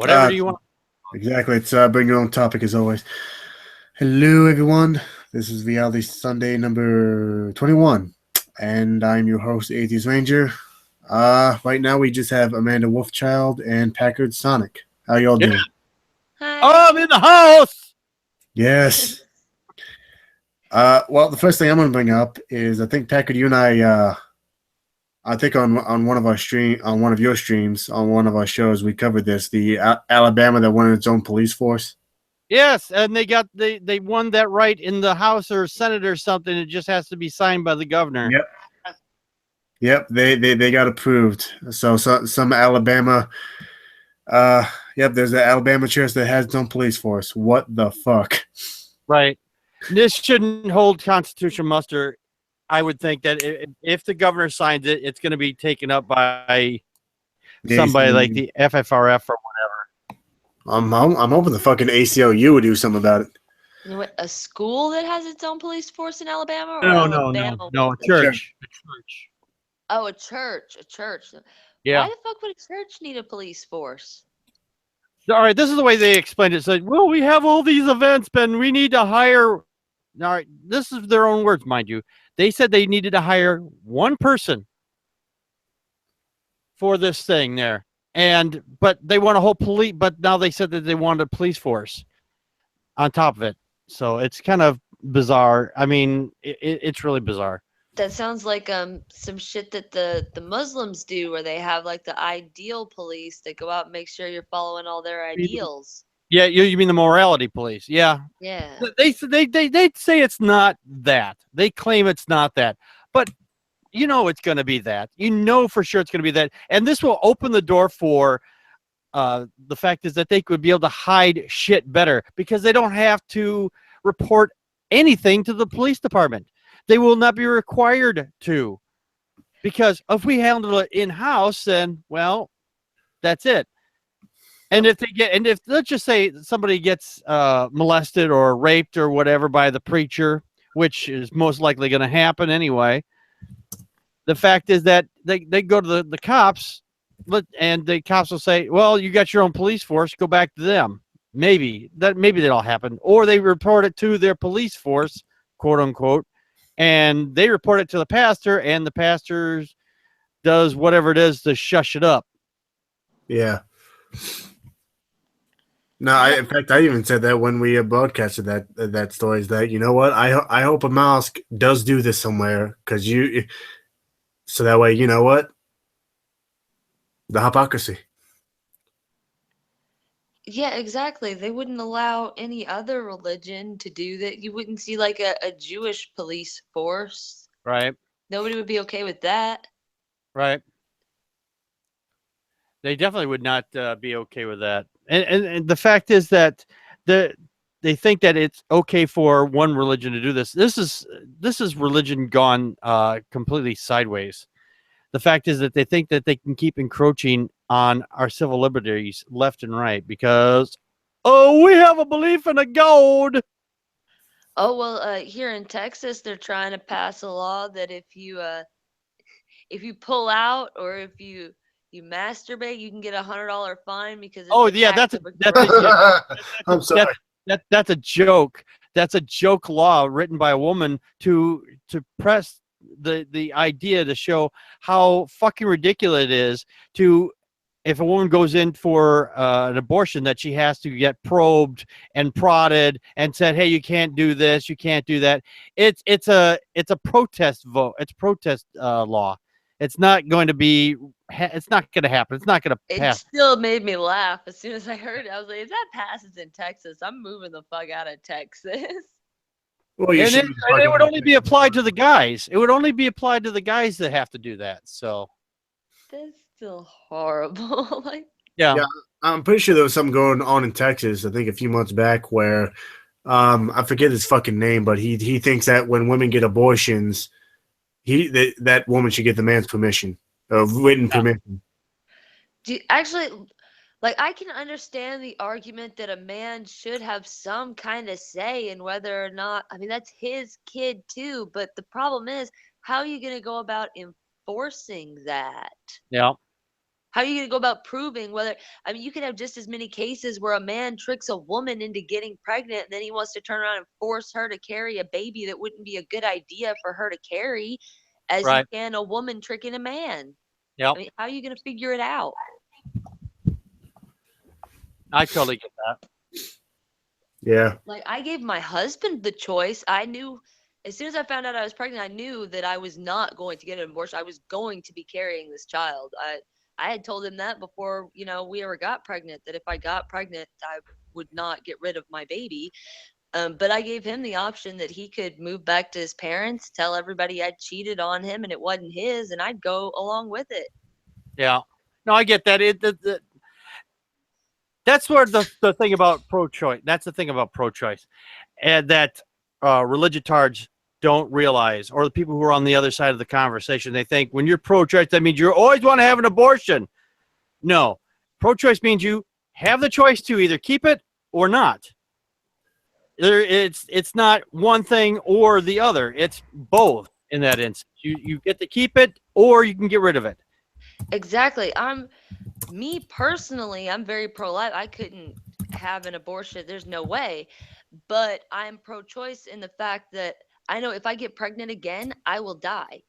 Whatever do you want? Exactly. It's bring your own topic as always. Hello, everyone. This is Reality Sunday number 21, and I'm your host, Atheist Ranger. Right now we just have Amanda Wolfchild and Packard Sonic. How y'all Yeah. doing? I'm Hi. in the house. Yes. Well, the first thing I'm going to bring up is I think Packard, you and I think on one of our on one of your streams on one of our shows we covered this the Alabama that wanted its own police force. Yes, and they won that right in the House or Senate or something. It just has to be signed by the governor. Yep. Yep, they got approved. So some Alabama, yep, there's an Alabama church that has its own police force. What the fuck? Right. This shouldn't hold constitutional muster. I would think that if the governor signs it, it's going to be taken up by somebody like the FFRF or I'm hoping the fucking ACLU would do something about it. You know what? A school that has its own police force in Alabama, or no, a A church. church, a church. Oh, a church. A church. Yeah. Why the fuck would a church need a police force? All right, this is the way they explained it. So, well, we have all these events, Ben. We need to hire. All right, this is their own words, mind you. They said they needed to hire one person for this thing there, but they want a whole police. But now they said that they wanted a police force on top of it. So it's kind of bizarre. I mean, it's really bizarre. That sounds like some shit that the Muslims do, where they have like the ideal police that go out and make sure you're following all their ideals. Yeah, you mean the morality police? Yeah, Yeah. they say it's not that. They claim it's not that, but you know it's going to be that. You know for sure it's going to be that, and this will open the door for. The fact is that they could be able to hide shit better because they don't have to report anything to the police department. They will not be required to, because if we handle it in house, then well, that's it. And if let's just say somebody gets molested or raped or whatever by the preacher, which is most likely going to happen anyway, the fact is that they go to the cops, and the cops will say, well, you got your own police force, go back to them. Maybe that'll happen. Or they report it to their police force, quote unquote, and they report it to the pastor, and the pastor does whatever it is to shush it up. Yeah. No, in fact, I even said that when we broadcasted that story. Is that, you know what? I hope a mosque does do this somewhere, because so that way, you know what? The hypocrisy. Yeah, exactly. They wouldn't allow any other religion to do that. You wouldn't see like a Jewish police force. Right. Nobody would be okay with that. Right. They definitely would not be okay with that. And the fact is that they think that it's okay for one religion to do this. This is religion gone completely sideways. The fact is that they think that they can keep encroaching on our civil liberties left and right because, oh, we have a belief in a God. Oh well, here in Texas, they're trying to pass a law that if you pull out or if you masturbate, you can get $100 fine because it's Oh an yeah, act of I'm sorry. that's a joke. That's a joke law written by a woman to press the idea to show how fucking ridiculous it is to, if a woman goes in for an abortion, that she has to get probed and prodded and said, hey, you can't do this, you can't do that. It's a protest vote. It's protest law. It's not going to be. It's not going to happen. It's not going to It pass. still made me laugh as soon as I heard it. I was like, if that passes in Texas, I'm moving the fuck out of Texas. Well, you And should it would only be applied to the guys. It would only be applied to the guys that have to do that. So That's still horrible. Like, yeah. Yeah, I'm pretty sure there was something going on in Texas, I think a few months back, where I forget his fucking name, but he thinks that when women get abortions, that woman should get the man's permission, written permission. actually, like, I can understand the argument that a man should have some kind of say in whether or not, I mean, that's his kid too, but the problem is, how are you going to go about enforcing that? Yeah. How are you going to go about proving whether, I mean, you could have just as many cases where a man tricks a woman into getting pregnant and then he wants to turn around and force her to carry a baby that wouldn't be a good idea for her to carry as you Right. can a woman tricking a man. Yep. I mean, how are you going to figure it out? I totally get that. Yeah. Like, I gave my husband the choice. I knew as soon as I found out I was pregnant, I knew that I was not going to get an abortion. I was going to be carrying this child. I had told him that before, we ever got pregnant, that if I got pregnant, I would not get rid of my baby. But I gave him the option that he could move back to his parents, tell everybody I'd cheated on him and it wasn't his, and I'd go along with it. Yeah. No, I get that. That's where the thing about pro-choice. That's the thing about pro-choice, and that religiotards don't realize, or the people who are on the other side of the conversation, they think when you're pro-choice, that means you always want to have an abortion. No, pro-choice means you have the choice to either keep it or not. It's not one thing or the other. It's both in that instance. You get to keep it or you can get rid of it. Exactly. Me personally, I'm very pro-life. I couldn't have an abortion. There's no way. But I'm pro-choice in the fact that I know if I get pregnant again, I will die.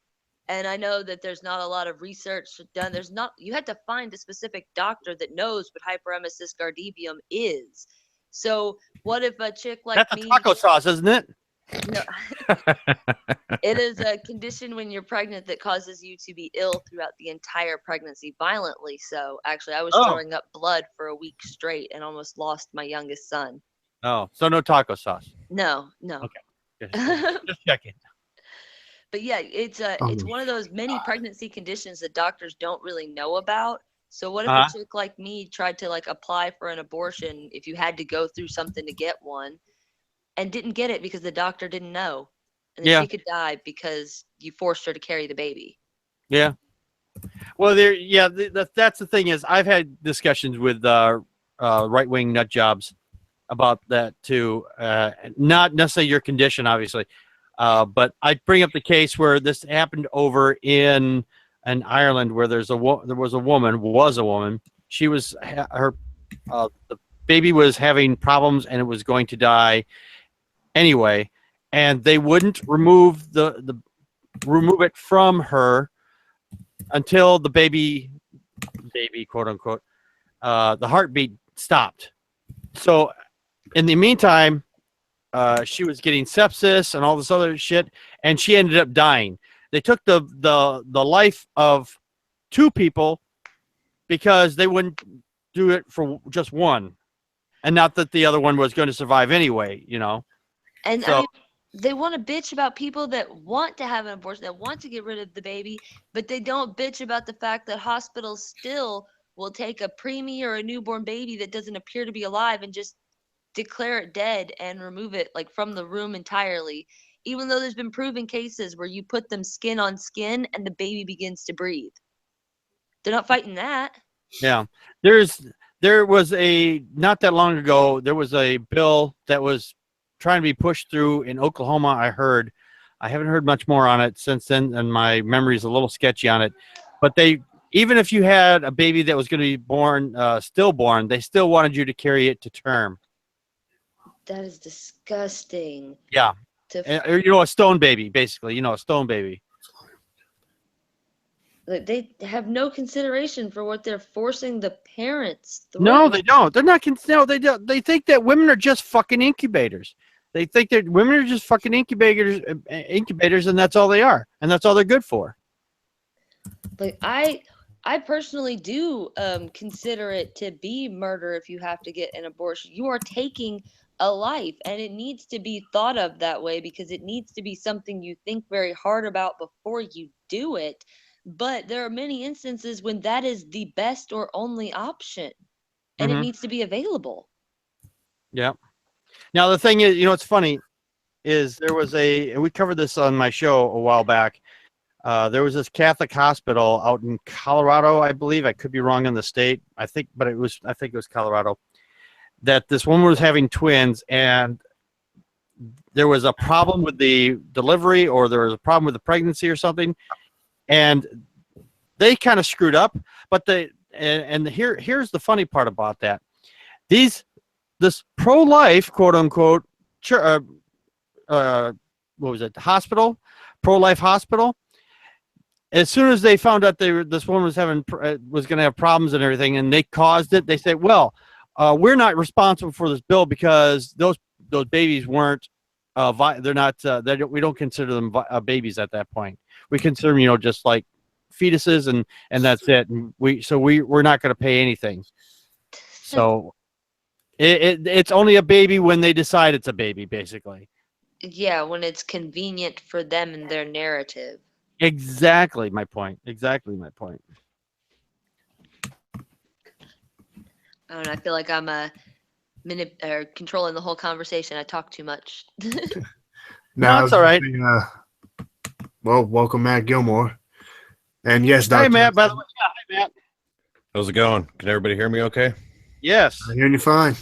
And I know that there's not a lot of research done. You had to find a specific doctor that knows what hyperemesis gardevium is. So what if a chick like That's me? a taco sauce, isn't it? No, it is a condition when you're pregnant that causes you to be ill throughout the entire pregnancy, violently. So actually, I was throwing up blood for a week straight and almost lost my youngest son. Oh, so no taco sauce. No. Okay. Just checking. But yeah, it's one of those many pregnancy conditions that doctors don't really know about. So what if a chick like me tried to apply for an abortion if you had to go through something to get one and didn't get it because the doctor didn't know? And then she could die because you forced her to carry the baby. Yeah. Well, that's the thing is I've had discussions with right-wing nut jobs about that too. Not necessarily your condition, obviously, but I bring up the case where this happened over in Ireland, where there was a woman. She was the baby was having problems and it was going to die anyway, and they wouldn't remove it from her until the baby quote unquote the heartbeat stopped. So in the meantime, she was getting sepsis and all this other shit, and she ended up dying. They took the life of two people because they wouldn't do it for just one, and not that the other one was going to survive anyway, And so, I mean, they want to bitch about people that want to have an abortion, that want to get rid of the baby, but they don't bitch about the fact that hospitals still will take a preemie or a newborn baby that doesn't appear to be alive and just declare it dead and remove it from the room entirely, even though there's been proven cases where you put them skin on skin and the baby begins to breathe. They're not fighting that. yeah. There was not that long ago, there was a bill that was trying to be pushed through in Oklahoma. I haven't heard much more on it since then, and my memory is a little sketchy on it. But even if you had a baby that was going to be born, stillborn, they still wanted you to carry it to term. That is disgusting. Yeah. A stone baby, basically. A stone baby. They have no consideration for what they're forcing the parents through. No, they don't. They're not. No, they don't. They think that women are just fucking incubators. They think that women are just fucking incubators, and that's all they are, and that's all they're good for. Like I personally do consider it to be murder if you have to get an abortion. You are taking a life, and it needs to be thought of that way because it needs to be something you think very hard about before you do it. But there are many instances when that is the best or only option, and it needs to be available. Yeah. Now the thing is, what's funny is we covered this on my show a while back. There was this Catholic hospital out in Colorado, I believe. I could be wrong on the state. I think it was Colorado. That this woman was having twins, and there was a problem with the delivery, or there was a problem with the pregnancy or something, and they kind of screwed up. But the and here's the funny part about that. This pro-life, quote unquote, what was it? Hospital, pro-life hospital. As soon as they found out this woman was going to have problems and everything, and they caused it, they said, "Well, we're not responsible for this bill because those babies weren't. They're not. We don't consider them babies at that point. We consider them, just like fetuses, and that's it. And we're not going to pay anything. So it's only a baby when they decide it's a baby, basically. Yeah, when it's convenient for them and their narrative. Exactly my point. I don't know. I feel like I'm controlling the whole conversation. I talk too much. No, it's all right. Well, welcome, Matt Gilmore. And yes, Dr. Hey, Matt. By the way, hi, Matt. How's it going? Can everybody hear me okay? Yes. I'm hearing you fine.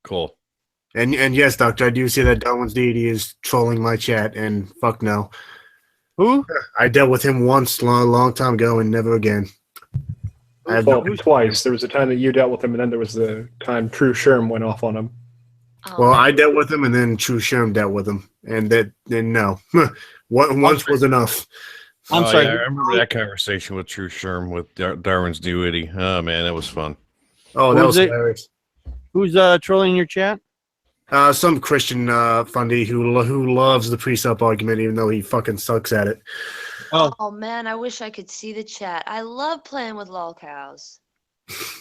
Cool. And yes, Doctor, I do see that Darwin's deity is trolling my chat, and fuck no. Who? I dealt with him once a long time ago and never again. Twice. There was a time that you dealt with him, and then there was the time True Sherm went off on him. Well, I dealt with him, and then True Sherm dealt with him, and then no. Once was enough. I'm sorry. Yeah, I remember that conversation with True Sherm with Darwin's deity. Oh, man, that was fun. Oh, that was hilarious. Who's trolling your chat? Some Christian fundy who loves the precept argument, even though he fucking sucks at it. Oh man, I wish I could see the chat. I love playing with lolcows.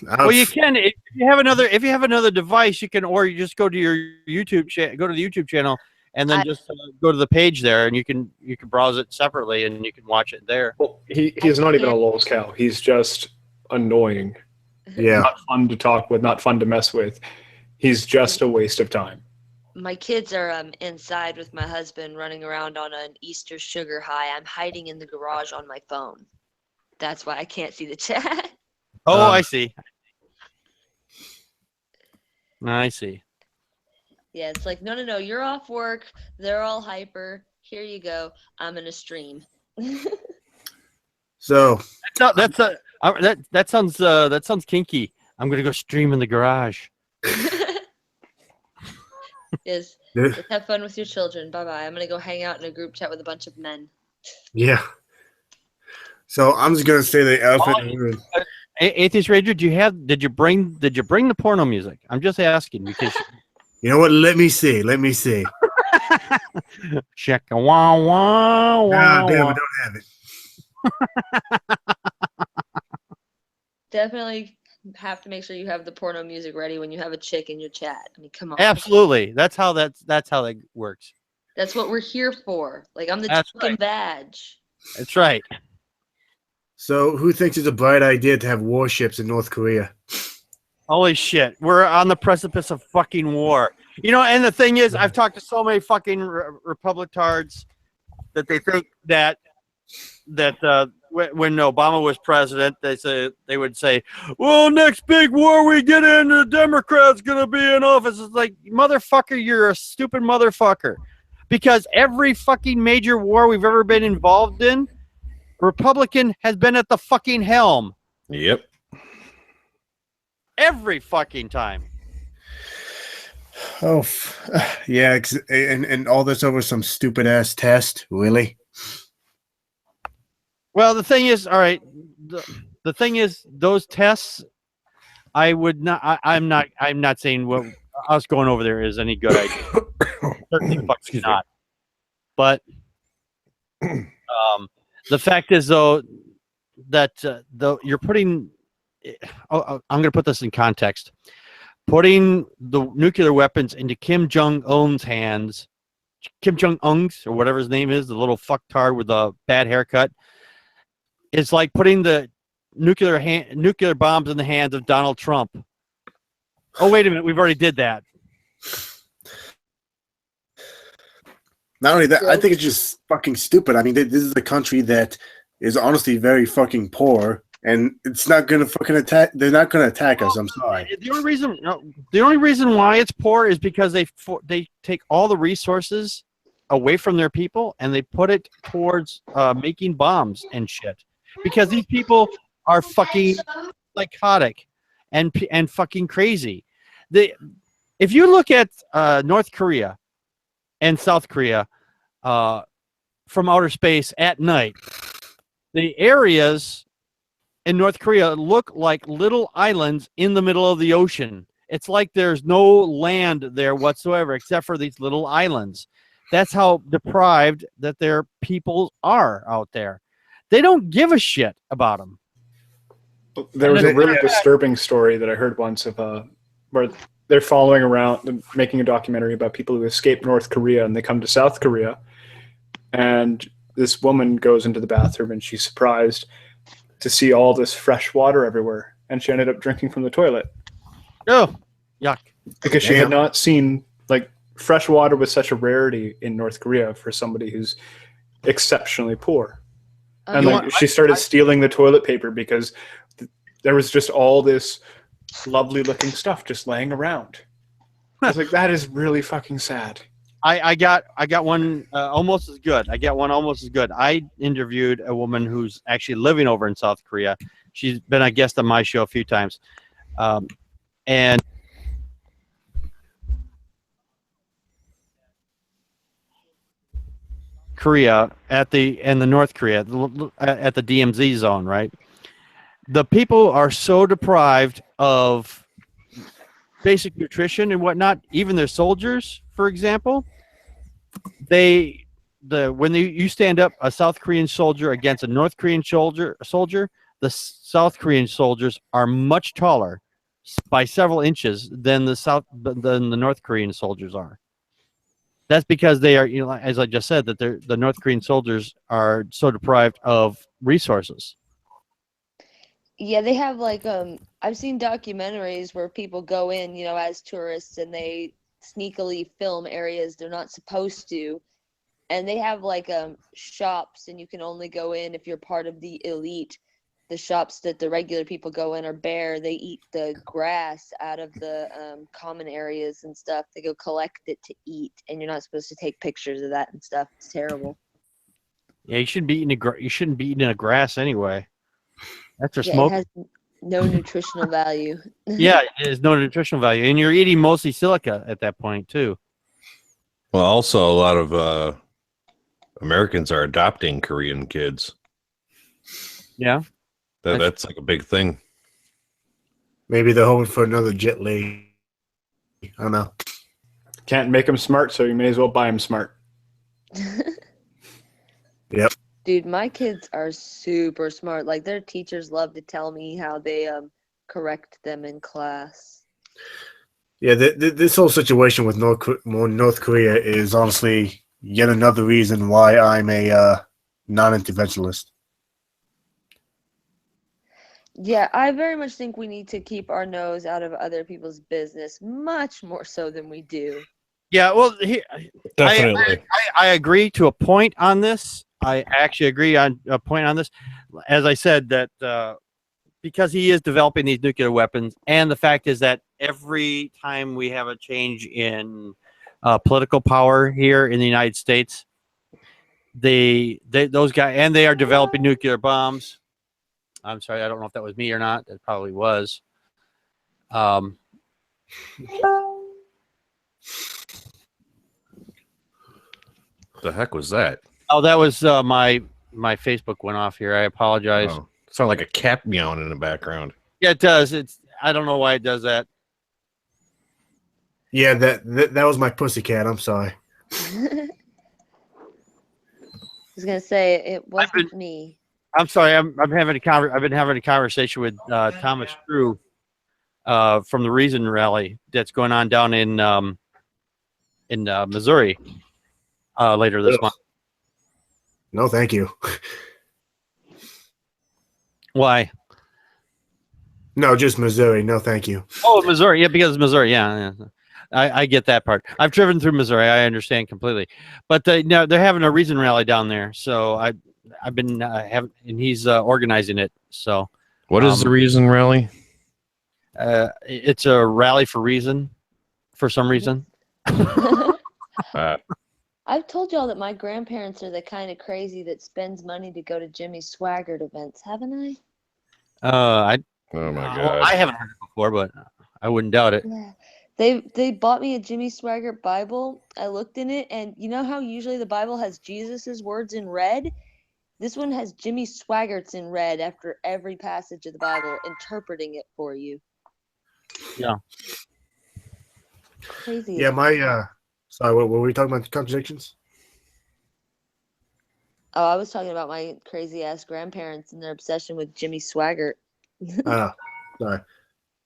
Well, you can if you have another device, you can, or you just go to your YouTube go to the YouTube channel, and then just go to the page there, and you can browse it separately, and you can watch it there. Well, he's not even a lol's cow. He's just annoying. Yeah, not fun to talk with, not fun to mess with. He's just a waste of time. My kids are inside with my husband running around on an Easter sugar high. I'm hiding in the garage on my phone. That's why I can't see the chat. Oh, I see. I see. Yeah, it's like, no, you're off work. They're all hyper. Here you go. I'm in a stream. So that sounds kinky. I'm gonna go stream in the garage. Yes. Just have fun with your children. Bye-bye. I'm going to go hang out in a group chat with a bunch of men. Yeah. So I'm just gonna say the elephant in the room. Atheist Ranger, did you bring the porno music? I'm just asking because You know what? Let me see. check a wow wow wow. Damn, I don't have it. Definitely have to make sure you have the porno music ready when you have a chick in your chat. I mean, come on. Absolutely. That's how that works. That's what we're here for. Like, I'm the chicken badge. That's right. So who thinks it's a bright idea to have warships in North Korea? Holy shit. We're on the precipice of fucking war. And the thing is, I've talked to so many fucking Republicards that they think that when Obama was president, they would say, well, next big war we get in, the Democrats gonna be in office. It's like, motherfucker, you're a stupid motherfucker. Because every fucking major war we've ever been involved in, Republican has been at the fucking helm. Yep. Every fucking time. Oh, yeah, and all this over some stupid ass test, really? Well, the thing is, all right. The thing is, those tests, I would not. I'm not saying what us going over there is any good idea. Certainly, fucking not. But the fact is, though, that you're putting. I'm going to put this in context. Putting the nuclear weapons into Kim Jong-un's hands, Kim Jong-un's or whatever his name is, the little fucktard with the bad haircut. It's like putting the nuclear bombs in the hands of Donald Trump. Oh, wait a minute. We've already did that. Not only that, I think it's just fucking stupid. I mean, this is a country that is honestly very fucking poor, and it's not going to fucking attack. They're not going to attack us. I'm sorry. The only reason why it's poor is because they take all the resources away from their people and they put it towards making bombs and shit. Because these people are fucking psychotic and fucking crazy. If you look at North Korea and South Korea from outer space at night, the areas in North Korea look like little islands in the middle of the ocean. It's like there's no land there whatsoever except for these little islands. That's how deprived that their people are out there. They don't give a shit about them. There was a really disturbing story that I heard once of where they're following around, making a documentary about people who escaped North Korea and they come to South Korea, and this woman goes into the bathroom and she's surprised to see all this fresh water everywhere, and she ended up drinking from the toilet. Oh, yuck! Because she had not seen like fresh water was such a rarity in North Korea for somebody who's exceptionally poor. And like she started stealing the toilet paper because there was just all this lovely looking stuff just laying around. I was like, that is really fucking sad. I got one almost as good. I got one almost as good. I interviewed a woman who's actually living over in South Korea. She's been a guest on my show a few times, and Korea at the North Korea at the DMZ zone, right? The people are so deprived of basic nutrition and whatnot. Even their soldiers, for example, when you stand up a South Korean soldier against a North Korean soldier, the South Korean soldiers are much taller by several inches than the North Korean soldiers are. That's because they are, as I just said, that the North Korean soldiers are so deprived of resources. Yeah, they have like I've seen documentaries where people go in, as tourists, and they sneakily film areas they're not supposed to, and they have like shops, and you can only go in if you're part of the elite. The shops that the regular people go in are bare. They eat the grass out of the common areas and stuff. They go collect it to eat, and you're not supposed to take pictures of that and stuff. It's terrible. Yeah, you shouldn't be eating a grass anyway. After Yeah, smoke, it has no nutritional value. yeah, there's no nutritional value, and you're eating mostly silica at that point too. Well, also a lot of Americans are adopting Korean kids. Yeah, That's like a big thing. Maybe they're hoping for another jet lag. I don't know. Can't make them smart, so you may as well buy them smart. Yep. Dude, my kids are super smart. Like, their teachers love to tell me how they correct them in class. Yeah, this whole situation with North Korea is honestly yet another reason why I'm a non-interventionalist. Yeah, I very much think we need to keep our nose out of other people's business, much more so than we do. yeah. Well, Definitely. I agree to a point on this. I actually agree on a point on this. As I said, that because he is developing these nuclear weapons, and the fact is that every time we have a change in political power here in the United States, those guys, and they are developing nuclear bombs. I'm sorry, I don't know if that was me or not. It probably was. The heck was that? Oh, that was my Facebook went off here. I apologize. Oh, sounded like a cat meowing in the background. Yeah, it does. I don't know why it does that. Yeah, that was my pussycat. I'm sorry. I was gonna say it wasn't me. I'm sorry. I've been having a conversation with Thomas Drew from the Reason Rally that's going on down in Missouri later this month. No, thank you. Why? No, just Missouri. No, thank you. Oh, Missouri. Yeah, because Missouri. Yeah. I get that part. I've driven through Missouri. I understand completely. But no, they're having a Reason Rally down there. So I've been and he's organizing it. So What is the Reason Rally? it's a rally for reason, for some reason. I've told y'all that my grandparents are the kind of crazy that spends money to go to Jimmy Swaggart events, haven't I? Oh my Well, god. I haven't heard it before, but I wouldn't doubt it. Yeah. They bought me a Jimmy Swaggart Bible. I looked in it, and you know how usually the Bible has Jesus's words in red? This one has Jimmy Swaggart's in red after every passage of the Bible, interpreting it for you. Yeah. Crazy. Yeah, sorry, what were we talking about? Contradictions? Oh, I was talking about my crazy ass grandparents and their obsession with Jimmy Swaggart. Sorry.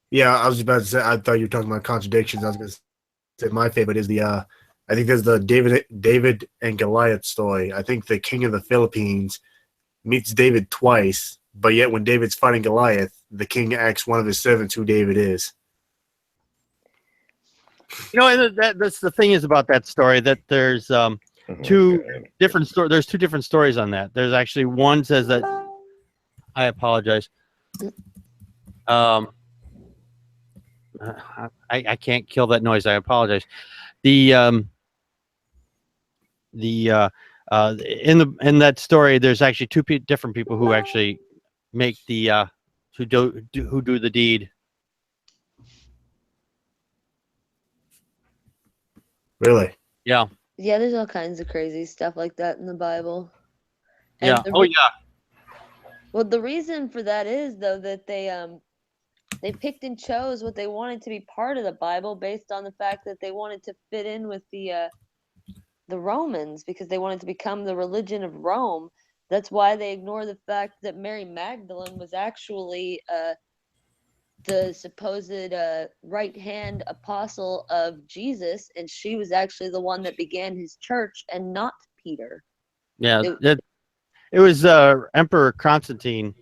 Yeah, I was about to say, I thought you were talking about contradictions. I was going to say my favorite is I think there's the David and Goliath story. I think the king of the Philippines meets David twice, but yet when David's fighting Goliath, the king asks one of his servants who David is. And that's the thing is about that story, that there's Oh my two God. different stories. There's two different stories on that. There's actually one says that. I apologize. I can't kill that noise. I apologize. In that story, there's actually two different people who actually make the who do the deed. Really? Yeah. Yeah, there's all kinds of crazy stuff like that in the Bible. Yeah. And Oh yeah. well, the reason for that is though that they picked and chose what they wanted to be part of the Bible based on the fact that they wanted to fit in with the Romans, because they wanted to become the religion of Rome. That's why they ignore the fact that Mary Magdalene was actually the supposed right-hand apostle of Jesus, and she was actually the one that began his church and not Peter. Yeah. It was Emperor Constantine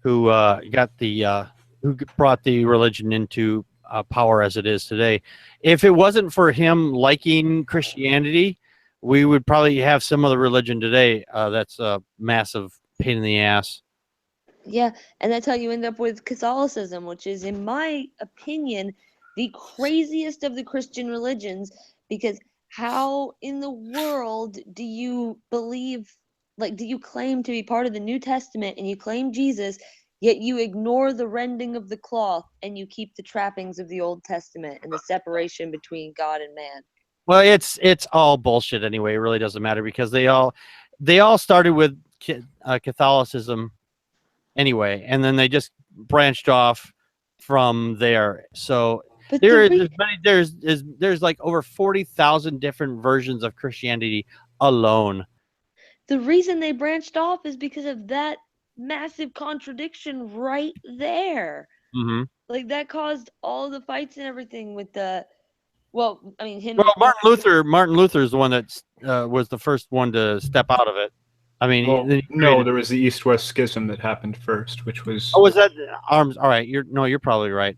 who who brought the religion into power as it is today. If it wasn't for him liking Christianity, we would probably have some other religion today. That's a massive pain in the ass. Yeah, and that's how you end up with Catholicism, which is, in my opinion, the craziest of the Christian religions, because how in the world do you believe, like, do you claim to be part of the New Testament and you claim Jesus, yet you ignore the rending of the cloth and you keep the trappings of the Old Testament and the separation between God and man? Well, it's all bullshit anyway. It really doesn't matter because they all started with Catholicism anyway, and then they just branched off from there. So But there's like over 40,000 different versions of Christianity alone. the reason they branched off is because of that massive contradiction right there. Mm-hmm. Like, that caused all the fights and everything with the, well, I mean, Well, Martin Luther is the one that was the first one to step out of it. I mean, Well, he no, created- there was the East-West schism that happened first, which was Oh, was that arms? All right, you're probably right.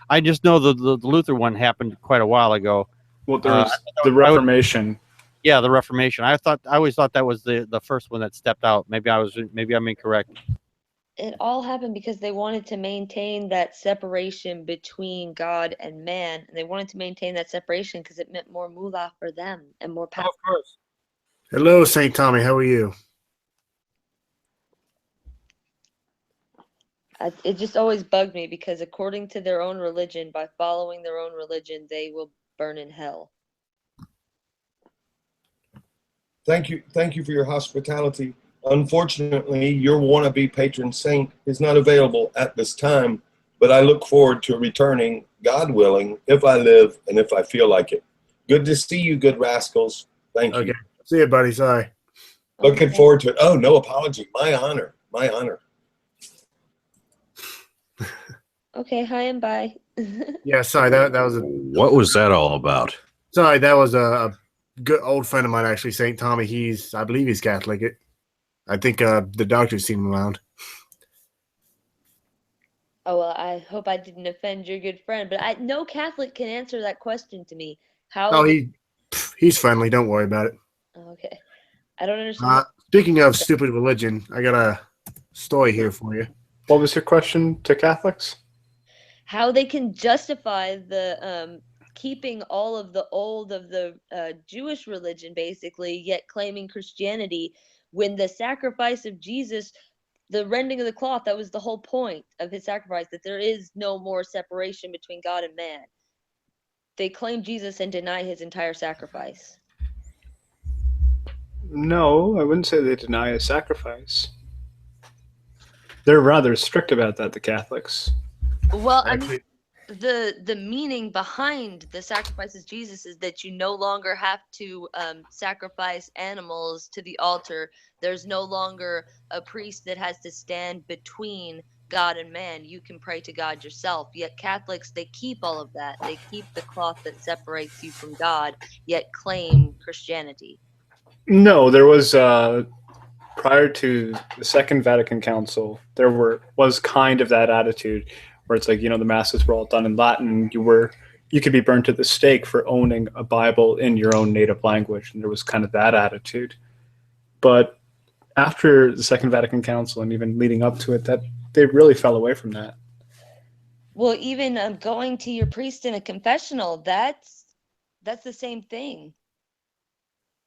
I just know the Luther one happened quite a while ago. well, there was I the Reformation. Yeah, the Reformation. I always thought that was the first one that stepped out. Maybe I'm incorrect. it all happened because they wanted to maintain that separation between God and man, and they wanted to maintain that separation because it meant more moolah for them and more power. Of course. Hello, St. Tommy. How are you? It just always bugged me because according to their own religion, by following their own religion, they will burn in hell. Thank you for your hospitality. Unfortunately, your wannabe patron saint is not available at this time, but I look forward to returning, God willing, if I live and if I feel like it. Good to see you, good rascals. Thank you. Okay. See you, buddy. Sorry. Looking Okay. forward to it. Oh, no apology. My honor. My honor. Okay, hi and bye. Yeah, sorry. That was What was that all about? a good old friend of mine, actually, St. Tommy. I believe he's Catholic. I think the doctor's seen him around. Oh, well, I hope I didn't offend your good friend, but no Catholic can answer that question to me. How? Oh, he's friendly. Don't worry about it. Okay, I don't understand. Speaking of stupid religion, I got a story here for you. What was your question to Catholics? How they can justify the keeping all of the old of the Jewish religion, basically, yet claiming Christianity, when the sacrifice of Jesus the rending of the cloth, that was the whole point of his sacrifice, that there is no more separation between God and man. They claim Jesus and deny his entire sacrifice. No, I wouldn't say they deny his sacrifice. They're rather strict about that, the Catholics. Well, I mean, Actually, the meaning behind the sacrifices Jesus is that you no longer have to sacrifice animals to the altar. There's no longer a priest that has to stand between God and man. You can pray to God yourself. Yet Catholics, they keep all of that. They keep the cloth that separates you from God, yet claim Christianity. No, there was prior to the Second Vatican Council, there was kind of that attitude where it's like, the masses were all done in Latin. You could be burnt at the stake for owning a Bible in your own native language, and there was kind of that attitude. But after the Second Vatican Council and even leading up to it, that they really fell away from that. Well, even going to your priest in a confessional, that's the same thing.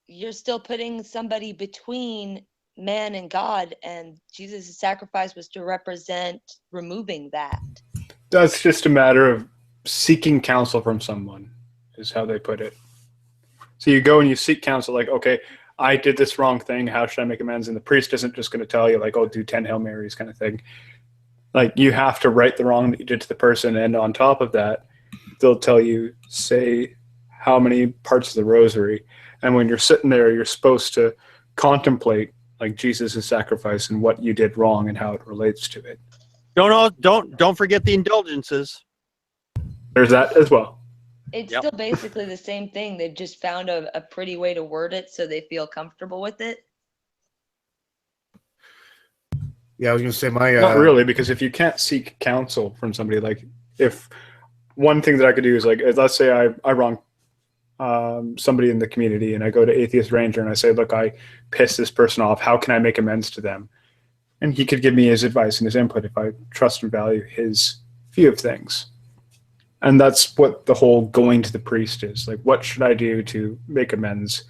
You're still putting somebody between man and God, and Jesus' sacrifice was to represent removing that. That's just a matter of seeking counsel from someone, is how they put it. So you go and you seek counsel, like, okay, I did this wrong thing. How should I make amends? And the priest isn't just going to tell you, like, oh, do 10 Hail Marys kind of thing. Like, you have to right the wrong that you did to the person. And on top of that, they'll tell you, say how many parts of the rosary. And when you're sitting there, you're supposed to contemplate, like, Jesus' sacrifice and what you did wrong and how it relates to it. Don't forget the indulgences. There's that as well. It's Yep. still basically the same thing. They've just found a pretty way to word it so they feel comfortable with it. yeah, I was gonna say my Not really, because if you can't seek counsel from somebody, like, if one thing that I could do is, like, let's say I wrong somebody in the community, and I go to Atheist Ranger and I say, look, I pissed this person off. How can I make amends to them? And he could give me his advice and his input if I trust and value his view of things. And that's what the whole going to the priest is. Like, what should I do to make amends?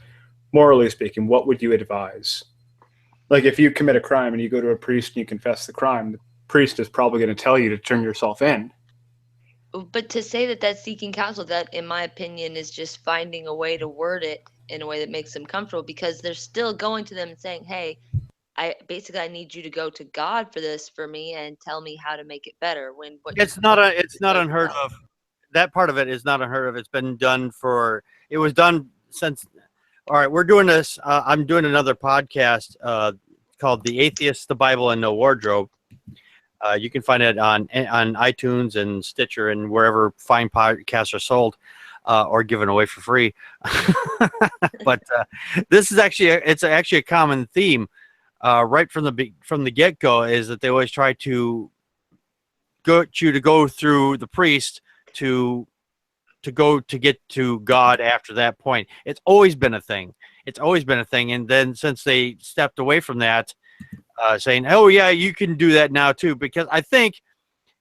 Morally speaking, what would you advise? Like, if you commit a crime and you go to a priest and you confess the crime, the priest is probably going to tell you to turn yourself in. But to say that that's seeking counsel, that, in my opinion, is just finding a way to word it in a way that makes them comfortable, because they're still going to them and saying, hey, I need you to go to God for this for me and tell me how to make it better. When what It's not unheard of. That part of it is not unheard of. It's been done it was done since. All right, we're doing this. I'm doing another podcast called "The Atheist, the Bible, and No Wardrobe." You can find it on iTunes and Stitcher and wherever fine podcasts are sold, or given away for free. But this is actually a common theme. Right from the get-go, is that they always try to get you to go through the priest to get to God after that point. It's always been a thing. And then since they stepped away from that, saying, oh yeah, you can do that now too, because I think,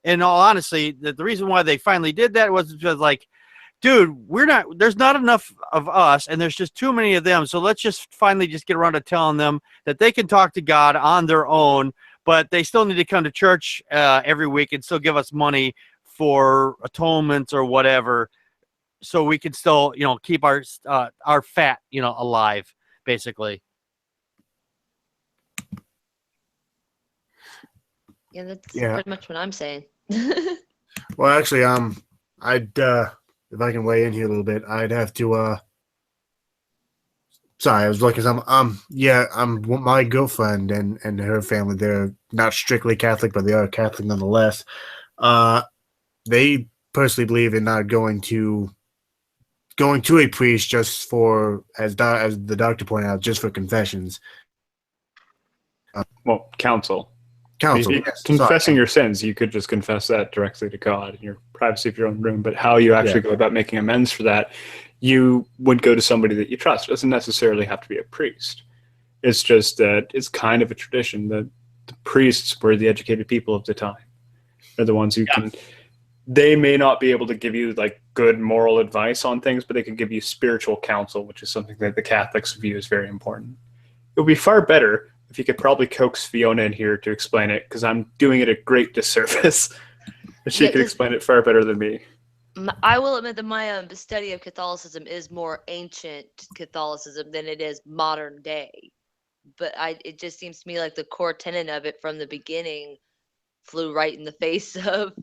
in all honesty, that the reason why they finally did that was because, like, dude, there's not enough of us, and there's just too many of them. So let's just finally just get around to telling them that they can talk to God on their own, but they still need to come to church every week and still give us money for atonements or whatever, so we can still, keep our fat, alive, basically. Yeah, that's Yeah. pretty much what I'm saying. well, actually, I'd if I can weigh in here a little bit, I'd have to. Sorry, I was looking. I'm my girlfriend and her family. They're not strictly Catholic, but they are Catholic nonetheless. They personally believe in not going to a priest just for, as the doctor pointed out, just for confessions. Well, counsel. Counsel. Yes, Yes, confessing your sins, you could just confess that directly to God in your privacy of your own room. But how you actually go about making amends for that, you would go to somebody that you trust. It doesn't necessarily have to be a priest. It's just that it's kind of a tradition that the priests were the educated people of the time. They're the ones who can. They may not be able to give you, like, good moral advice on things, but they can give you spiritual counsel, which is something that the Catholics view as very important. It would be far better if you could probably coax Fiona in here to explain it, because I'm doing it a great disservice. She Yeah, could 'cause- explain it far better than me. I will admit that my study of Catholicism is more ancient Catholicism than it is modern day. But it just seems to me like the core tenet of it from the beginning flew right in the face of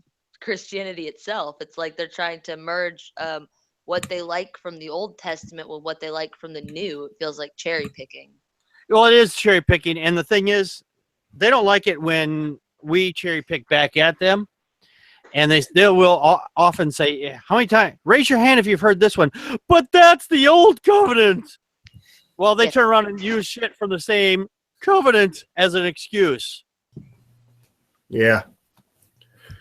Christianity itself. It's like they're trying to merge what they like from the Old Testament with what they like from the New. It feels like cherry picking. Well, it is cherry picking, and the thing is, they don't like it when we cherry pick back at them, and they will often say, "How many times? Raise your hand if you've heard this one." But that's the old covenant. Well, they Yes. turn around and use shit from the same covenant as an excuse. Yeah.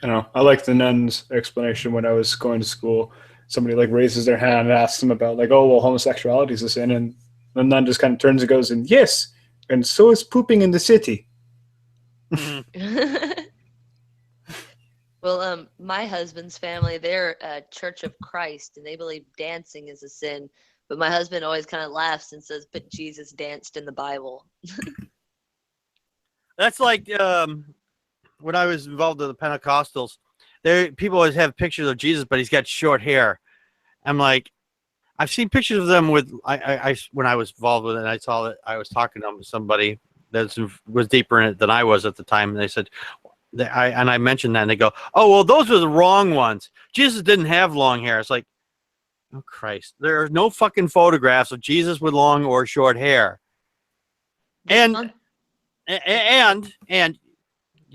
I don't know. I like the nun's explanation when I was going to school. Somebody like raises their hand and asks them about like, oh, well, homosexuality is a sin, and the nun just kind of turns and goes, and yes, and so is pooping in the city. Well, my husband's family, they're a Church of Christ, and they believe dancing is a sin. But my husband always kind of laughs and says, "But Jesus danced in the Bible." That's like when I was involved with the Pentecostals. There, people always have pictures of Jesus, but he's got short hair. I'm like, I've seen pictures of them with I when I was involved with it. And I saw that I was talking to somebody that was deeper in it than I was at the time, and they said, I mentioned that, and they go, "Oh, well, those were the wrong ones. Jesus didn't have long hair." It's like, oh Christ, there are no fucking photographs of Jesus with long or short hair. And you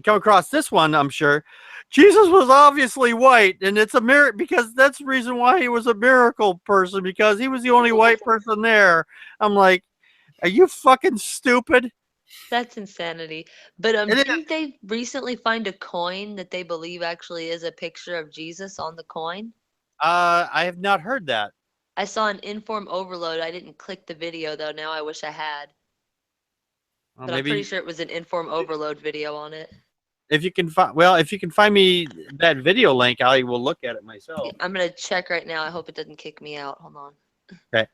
come across this one, I'm sure. Jesus was obviously white, and it's a miracle because that's the reason why he was a miracle person, because he was the only white person there. I'm like, are you fucking stupid? That's insanity. But It is. didn't they recently find a coin that they believe actually is a picture of Jesus on the coin? I have not heard that. I saw an Inform Overload. I didn't click the video though. Now I wish I had. Well, But I'm pretty maybe sure it was an Inform Overload video on it. if you can find me that video link, I will look at it myself. Yeah, I'm gonna check right now. I hope it doesn't kick me out. Hold on. Okay.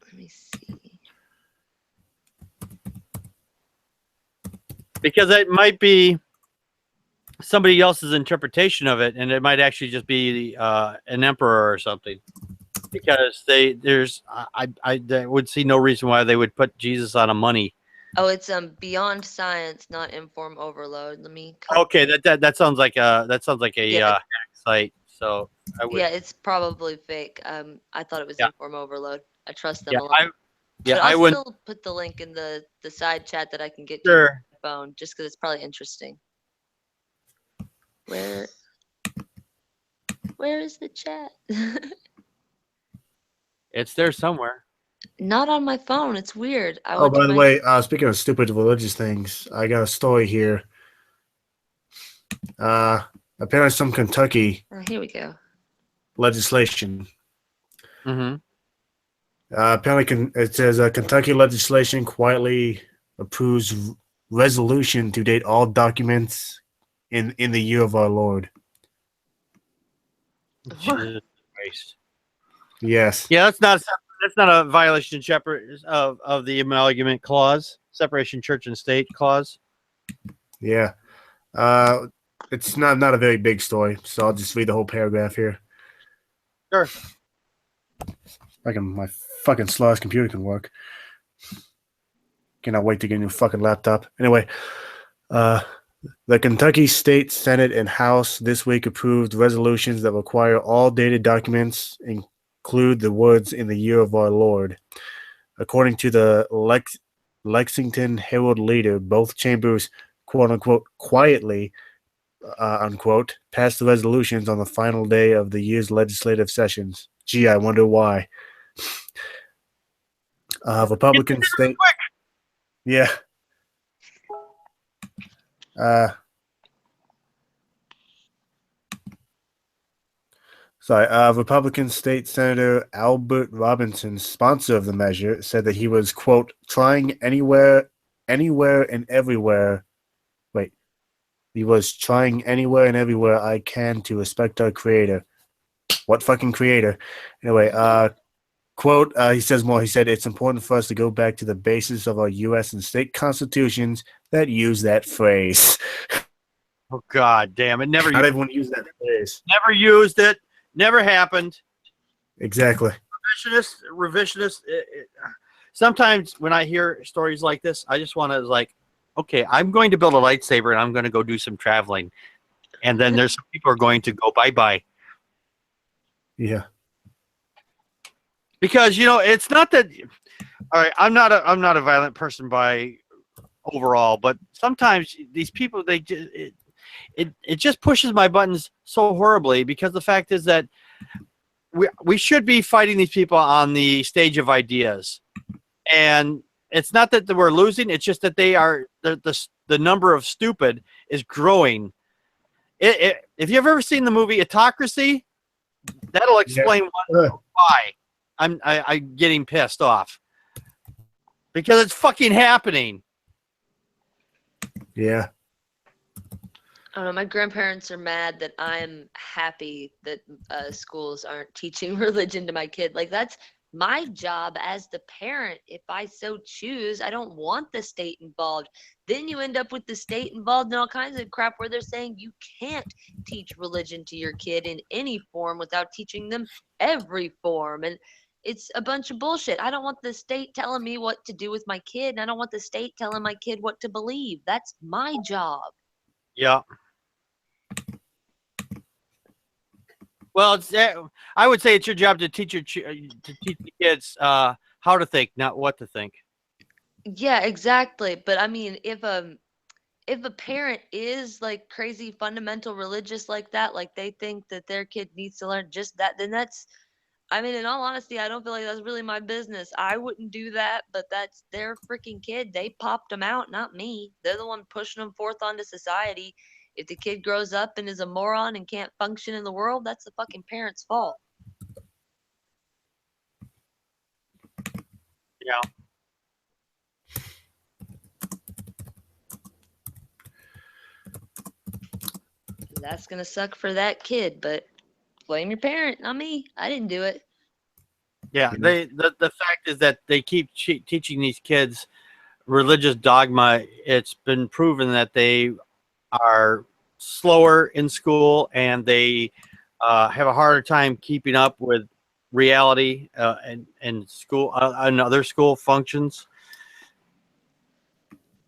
Let me see. Because it might be somebody else's interpretation of it, and it might actually just be an emperor or something. Because I would see no reason why they would put Jesus on a money. Oh, it's Beyond Science, not Inform Overload. Let me. Okay, that sounds like a Yeah. hack site. So I would, Yeah, it's probably fake. I thought it was Yeah. Inform Overload. I trust them yeah, a lot. But I I'll wouldn't. still put the link in the side chat that I can get to Sure. my phone, just because it's probably interesting. Where is the chat? It's there somewhere. Not on my phone. It's weird. I Oh, went to by the my- way, speaking of stupid religious things, I got a story here. Apparently some Kentucky Oh, here we go. legislation. Mm-hmm. Apparently, it says Kentucky legislation quietly approves resolution to date all documents in the year of our Lord. Jesus Christ. Yes. Yeah, that's not a violation of the amalgamate clause, separation church and state clause. Yeah. It's not a very big story, so I'll just read the whole paragraph here. Sure. My fucking slowest computer can work. Cannot wait to get a new fucking laptop. Anyway, the Kentucky State Senate and House this week approved resolutions that require all dated documents include the words "in the year of our Lord." According to the Lexington Herald Leader, both chambers, quote unquote, quietly, unquote, passed the resolutions on the final day of the year's legislative sessions. Gee, I wonder why. Republican state. Yeah. Republican State Senator Albert Robinson, sponsor of the measure, said that he was, quote, trying anywhere and everywhere. Wait. He was trying anywhere and everywhere I can to respect our creator. What fucking creator? Anyway, Quote, he says more. He said, it's important for us to go back to the basis of our U.S. and state constitutions that use that phrase. Oh, God damn it. Not everyone used that phrase. Never used it. Never happened. Exactly. Revisionist. Sometimes when I hear stories like this, I just want to like, okay, I'm going to build a lightsaber and I'm going to go do some traveling. And then there's some people are going to go bye-bye. Yeah. Because, you know, it's not that, all right, I'm not a violent person by overall, but sometimes these people, they just, it just pushes my buttons so horribly, because the fact is that we should be fighting these people on the stage of ideas. And it's not that we're losing, it's just that they are, the number of stupid is growing. If you've ever seen the movie Autocracy, that'll explain why I'm getting pissed off. Because it's fucking happening. Yeah. I don't know. My grandparents are mad that I'm happy that schools aren't teaching religion to my kid. Like, that's my job as the parent. If I so choose, I don't want the state involved. Then you end up with the state involved in all kinds of crap where they're saying you can't teach religion to your kid in any form without teaching them every form. And it's a bunch of bullshit. I don't want the state telling me what to do with my kid, and I don't want the state telling my kid what to believe. That's my job. Yeah. Well, it's, I would say it's your job to teach the kids how to think, not what to think. Yeah, exactly. But I mean, if a parent is like crazy fundamental religious like that, like they think that their kid needs to learn just that, then that's, I mean, in all honesty, I don't feel like that's really my business. I wouldn't do that, but that's their freaking kid. They popped them out, not me. They're the one pushing them forth onto society. If the kid grows up and is a moron and can't function in the world, that's the fucking parent's fault. Yeah. That's going to suck for that kid, but blame your parent, not me. I didn't do it. Yeah, the fact is that they keep teaching these kids religious dogma. It's been proven that they are slower in school, and they have a harder time keeping up with reality and school and other school functions.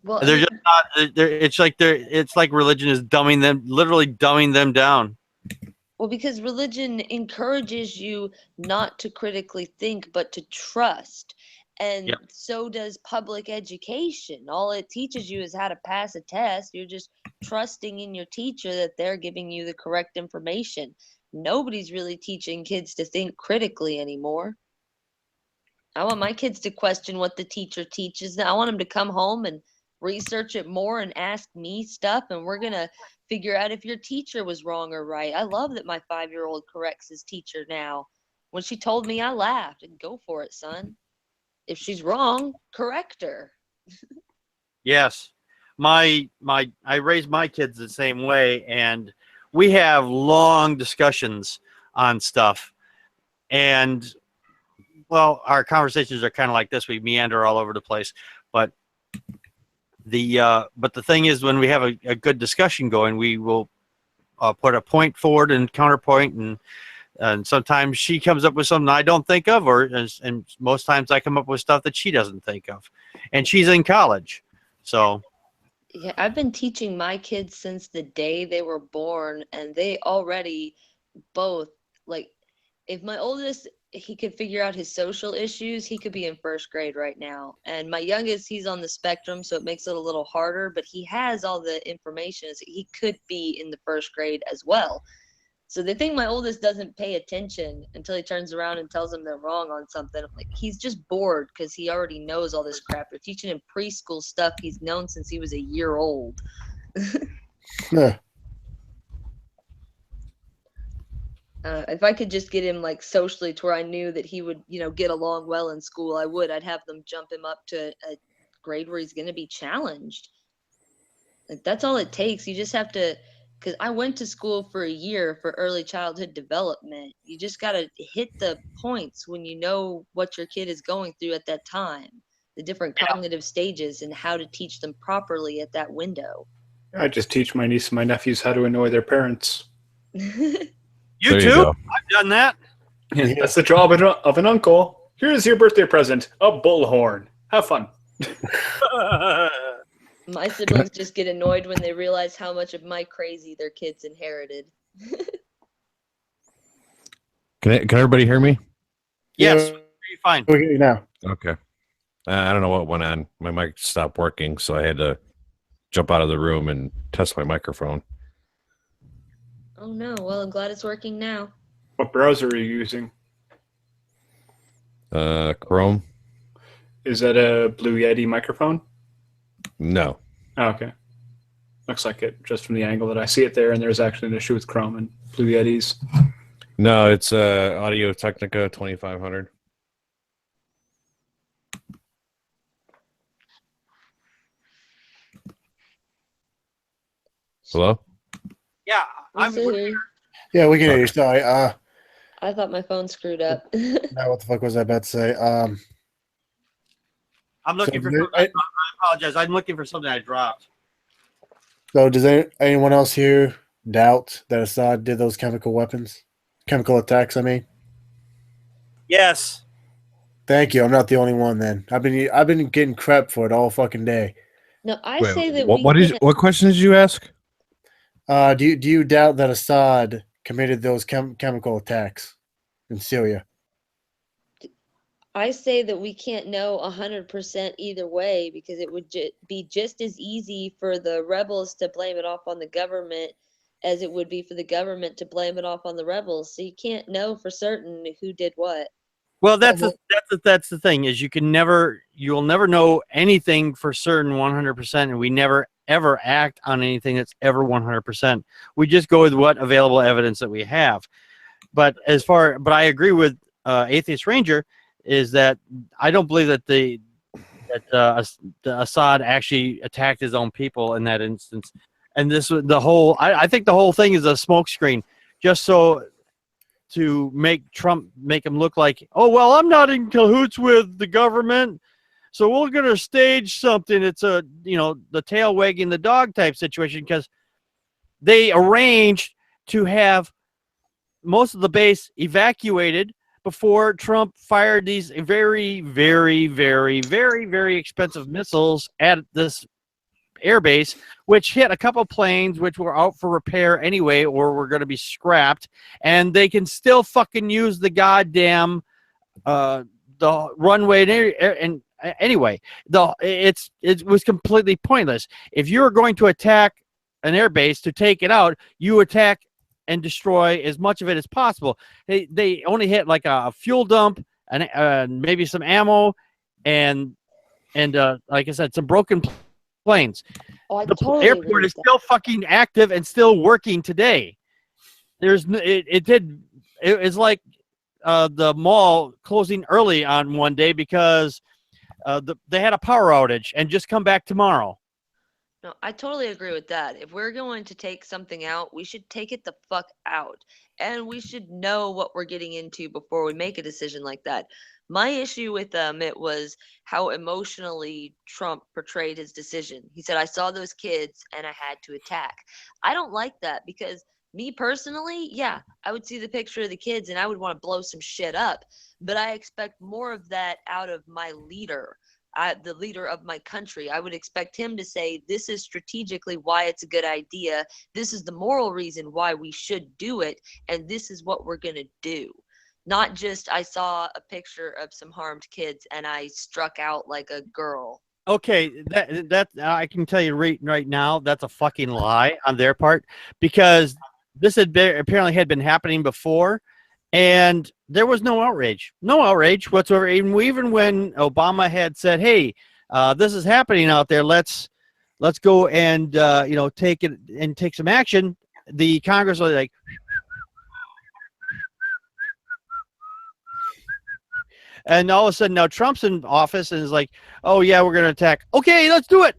Well, They're just not. It's like religion is literally dumbing them down. well, because religion encourages you not to critically think, but to trust. And Yep. so does public education. All it teaches you is how to pass a test. You're just trusting in your teacher that they're giving you the correct information. Nobody's really teaching kids to think critically anymore. I want my kids to question what the teacher teaches. I want them to come home and research it more and ask me stuff, and we're going to figure out if your teacher was wrong or right. I love that my 5-year-old corrects his teacher now. When she told me, I laughed. And go for it, son. If she's wrong, correct her. Yes, I raise my kids the same way, and we have long discussions on stuff. And well, our conversations are kind of like this. We meander all over the place, but the thing is, when we have a good discussion going, we will put a point forward and counterpoint, and sometimes she comes up with something I don't think of, and most times I come up with stuff that she doesn't think of, and she's in college, so. Yeah, I've been teaching my kids since the day they were born, and they already both, like, if my oldest, he could figure out his social issues, he could be in first grade right now. And my youngest, he's on the spectrum, so it makes it a little harder, but he has all the information. So he could be in the first grade as well. So they think my oldest doesn't pay attention until he turns around and tells them they're wrong on something. I'm like, he's just bored because he already knows all this crap. They're teaching him preschool stuff he's known since he was a year old. Yeah. If I could just get him like socially to where I knew that he would, get along well in school, I would. I'd have them jump him up to a grade where he's going to be challenged. Like, that's all it takes. You just have to because I went to school for a year for early childhood development. You just got to hit the points when you know what your kid is going through at that time, the different cognitive stages, and how to teach them properly at that window. I just teach my niece and my nephews how to annoy their parents. You There you too? go. I've done that. Yeah, that's the job of an uncle. Here's your birthday present, a bullhorn. Have fun. My siblings just get annoyed when they realize how much of my crazy their kids inherited. Can everybody hear me? Yes, Yeah. you're fine. We get you now. Okay. I don't know what went on. My mic stopped working, so I had to jump out of the room and test my microphone. Oh no, well, I'm glad it's working now. What browser are you using? Chrome? Is that a Blue Yeti microphone? No. Oh, okay. Looks like it, just from the angle that I see it there, and there's actually an issue with Chrome and Blue Yetis. No, it's Audio Technica 2500. Hello? Yeah, I'm still here. Yeah, we can hear you. Okay. Sorry. I thought my phone screwed up. Now what the fuck was I about to say? I'm looking So for do something. I apologize. I'm looking for something I dropped. So does anyone else here doubt that Assad did those chemical weapons? Chemical attacks, I mean. Yes. Thank you. I'm not the only one then. I've been getting crap for it all fucking day. No, I Wait, say that what question did you ask? Do you doubt that Assad committed those chemical attacks in Syria? I say that we can't know 100% either way, because it would be just as easy for the rebels to blame it off on the government as it would be for the government to blame it off on the rebels. So you can't know for certain who did what. Well, that's the thing is you'll never know anything for certain 100%, and we never ever act on anything that's ever 100%. We just go with what available evidence that we have. But I agree with Atheist Ranger is that I don't believe that the Assad actually attacked his own people in that instance. And this was I think the whole thing is a smokescreen, just so to make Trump make him look like, oh, well, I'm not in cahoots with the government, so we're going to stage something. It's the tail wagging the dog type situation, because they arranged to have most of the base evacuated before Trump fired these very, very, very, very, very expensive missiles at this airbase, which hit a couple planes which were out for repair anyway or were going to be scrapped, and they can still fucking use the goddamn the runway and anyway, it was completely pointless. If you're going to attack an airbase to take it out, you attack and destroy as much of it as possible. They only hit like a fuel dump and maybe some ammo and like I said, some broken planes. The totally agree airport with is that. still fucking active and still working today. It's like the mall closing early on one day because they had a power outage and just come back tomorrow. No, I totally agree with that. If we're going to take something out, we should take it the fuck out. And we should know what we're getting into before we make a decision like that. My issue with it was how emotionally Trump portrayed his decision. He said, I saw those kids and I had to attack. I don't like that, because me personally, yeah, I would see the picture of the kids and I would want to blow some shit up. But I expect more of that out of my leader. The leader of my country. I would expect him to say, this is strategically why it's a good idea. This is the moral reason why we should do it. And this is what we're going to do. Not just, I saw a picture of some harmed kids and I struck out like a girl. Okay, that I can tell you right now, that's a fucking lie on their part, because this apparently had been happening before. And there was no outrage whatsoever. Even when Obama had said, "Hey, this is happening out there. Let's go and take it and take some action," the Congress was like, and all of a sudden now Trump's in office and is like, "Oh yeah, we're going to attack. Okay, let's do it."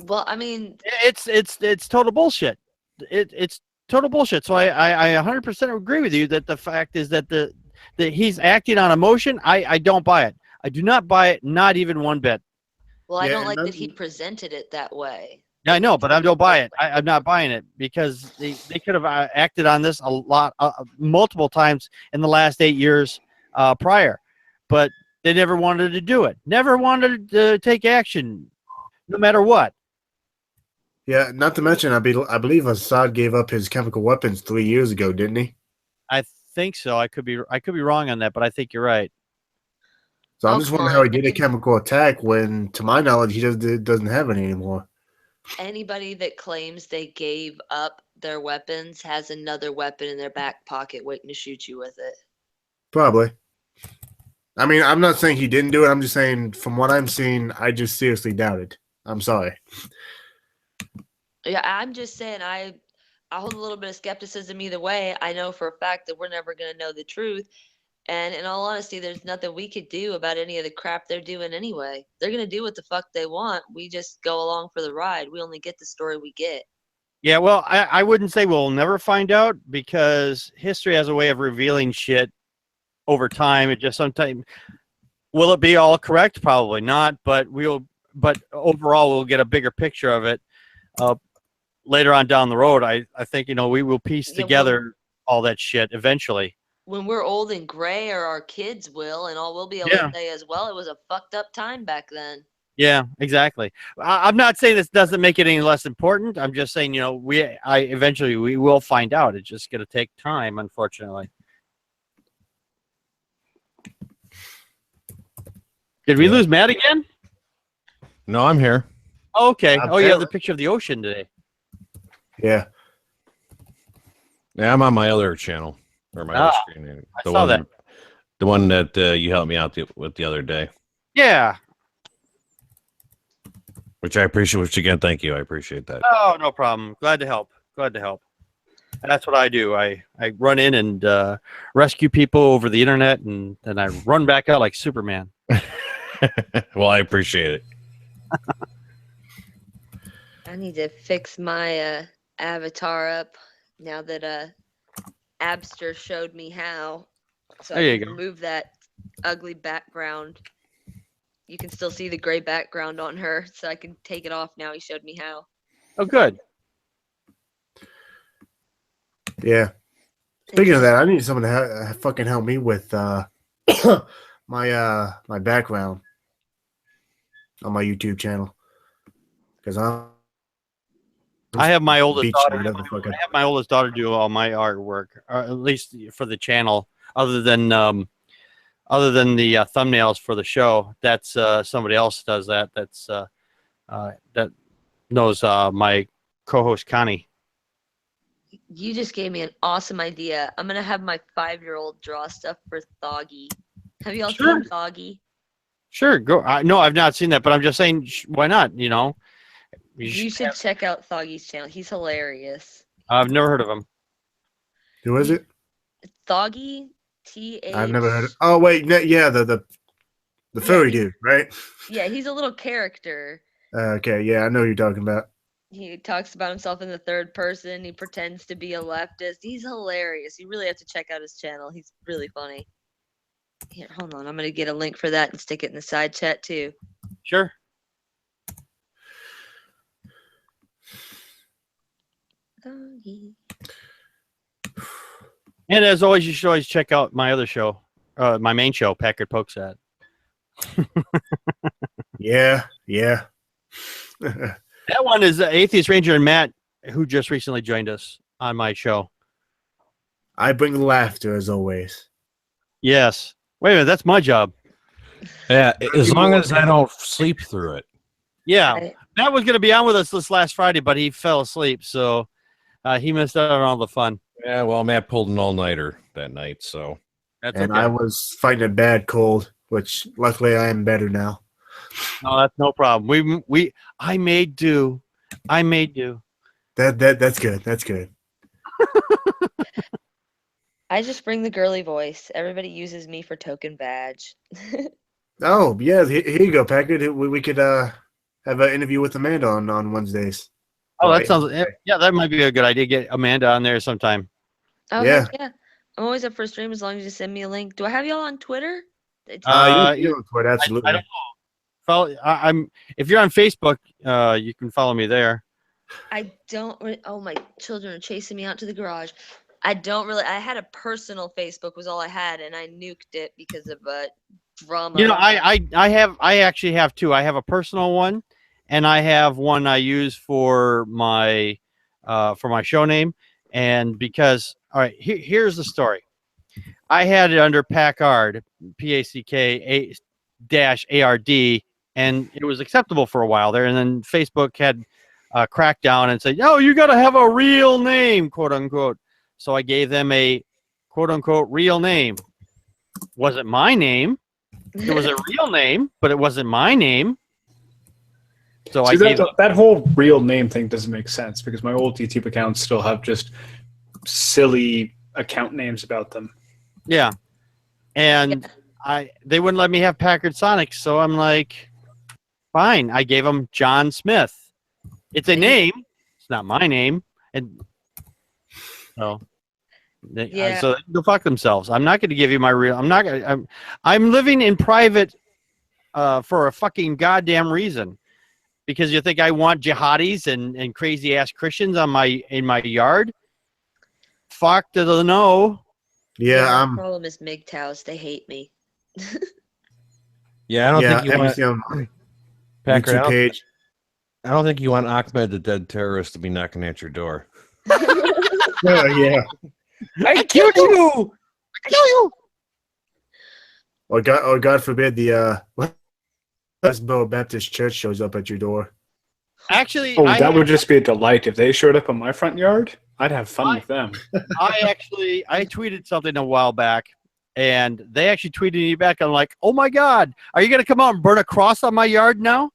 Well, I mean, It's total bullshit. It's total bullshit. So I 100% agree with you that the fact is that that he's acting on emotion. I don't buy it. I do not buy it, not even one bit. well, I Yeah, don't and like that he then- presented it that way. Yeah, I It know, needs but to I be don't buy the it. I'm not buying it because they could have acted on this a lot, multiple times in the last 8 years prior, but they never wanted to do it. Never wanted to take action, no matter what. Yeah, not to mention, I believe Assad gave up his chemical weapons 3 years ago, didn't he? I think so. I could be wrong on that, but I think you're right. So I'm Oh, just come wondering how on. he did a chemical attack when, to my knowledge, he doesn't have any anymore. Anybody that claims they gave up their weapons has another weapon in their back pocket waiting to shoot you with it. Probably. I mean, I'm not saying he didn't do it. I'm just saying, from what I'm seeing, I just seriously doubt it. I'm sorry. Yeah, I'm just saying I hold a little bit of skepticism either way. I know for a fact that we're never going to know the truth. And in all honesty, there's nothing we could do about any of the crap they're doing anyway. They're going to do what the fuck they want. We just go along for the ride. We only get the story we get. Yeah, well, I wouldn't say we'll never find out because history has a way of revealing shit over time. It just sometimes will it be all correct? Probably not, but overall we'll get a bigger picture of it later on down the road. I think we will piece Yeah, well, together all that shit eventually. when we're old and gray, or our kids will, and all we'll be able Yeah. to say as well, it was a fucked up time back then. Yeah, exactly. I'm not saying this doesn't make it any less important. I'm just saying, eventually we will find out. It's just going to take time, unfortunately. Did we lose Matt again? No, I'm here. Okay. Oh, you have the Apparently. picture of the ocean today. Yeah. Yeah, I'm on my other channel or my other screen. I saw that. The one that you helped me out with the other day, Yeah. which I appreciate. Which again, thank you. I appreciate that. Oh, no problem. Glad to help. Glad to help. That's what I do. I run in and rescue people over the internet, and then I run back out like Superman. Well, I appreciate it. I need to fix my avatar up now that Abster showed me how. So There I you can go. remove that ugly background. You can still see the gray background on her, so I can take it off now. He showed me how. Oh, good. Yeah. Speaking of that, I need someone to fucking help me with my background on my YouTube channel, because I have my oldest beach daughter. whatever fucking. I have my oldest daughter do all my artwork, or at least for the channel. Other than the thumbnails for the show, that's somebody else does that. That's that knows my co-host Connie. You just gave me an awesome idea. I'm gonna have my 5-year-old draw stuff for Thoggy. Have you all Sure. seen Thoggy? Sure, go. No, I've not seen that, but I'm just saying, why not? You should check out Thoggy's channel. He's hilarious. I've never heard of him. Who is it? Thoggy, TH. I've never heard of. Oh wait, yeah, the furry dude, right? Yeah, he's a little character. Okay, yeah, I know who you're talking about. He talks about himself in the third person. He pretends to be a leftist. He's hilarious. You really have to check out his channel. He's really funny. Here, hold on. I'm going to get a link for that and stick it in the side chat too. Sure. Thoggy. And as always, you should always check out my other show, my main show, Packard Pokes At. Yeah. That one is Atheist Ranger and Matt, who just recently joined us on my show. I bring laughter as always. Yes. Wait a minute, that's my job. Yeah, as long as I don't sleep through it. Yeah, I- Matt was going to be on with us this last Friday, but he fell asleep, so he missed out on all the fun. Yeah, well, Matt pulled an all-nighter that night, so That's And okay. I was fighting a bad cold, which luckily I am better now. No, that's no problem. I made do. That's good. That's good. I just bring the girly voice. Everybody uses me for token badge. Oh yeah, here you go, Packard. We could have have an interview with Amanda on Wednesdays. Oh, that Right. sounds. Yeah, that might be a good idea. Get Amanda on there sometime. Oh, Yeah. heck yeah. I'm always up for a stream as long as you send me a link. Do I have y'all on Twitter? It's- You on Twitter, absolutely. I don't follow. I'm. If you're on Facebook, you can follow me there. I don't. Oh, my children are chasing me out to the garage. I don't really. I had a personal Facebook was all I had, and I nuked it because of drama. You know, I actually have two. I have a personal one, and I have one I use for my show name. And because all right, here's the story. I had it under Packard, PACK-ARD, and it was acceptable for a while there. And then Facebook had cracked down and said, "Oh, you got to have a real name, quote unquote." So I gave them a quote unquote real name. Wasn't my name. It was a real name, but it wasn't my name. So See, I gave that whole real name thing doesn't make sense because my old YouTube accounts still have just silly account names about them. yeah, and they wouldn't let me have Packard Sonic, so I'm like, fine. I gave them John Smith. It's a name. It's not my name, and so Yeah. so they'll fuck themselves. I'm not going to give you my real. I'm not going. I'm living in private for a fucking goddamn reason. Because you think I want jihadis and crazy ass Christians in my yard? Fuck to the no. Yeah, The problem is MGTOWs. They hate me. Yeah, I don't think you want everything on my Packard. YouTube page. I don't think you want Ahmed, the dead terrorist, to be knocking at your door. Yeah. I killed you. I kill you. Or God forbid the Westboro Baptist Church shows up at your door. Actually, That would just be a delight if they showed up on my front yard. I'd have fun with them. I tweeted something a while back, and they actually tweeted me back. I'm like, oh my God, are you gonna come out and burn a cross on my yard now?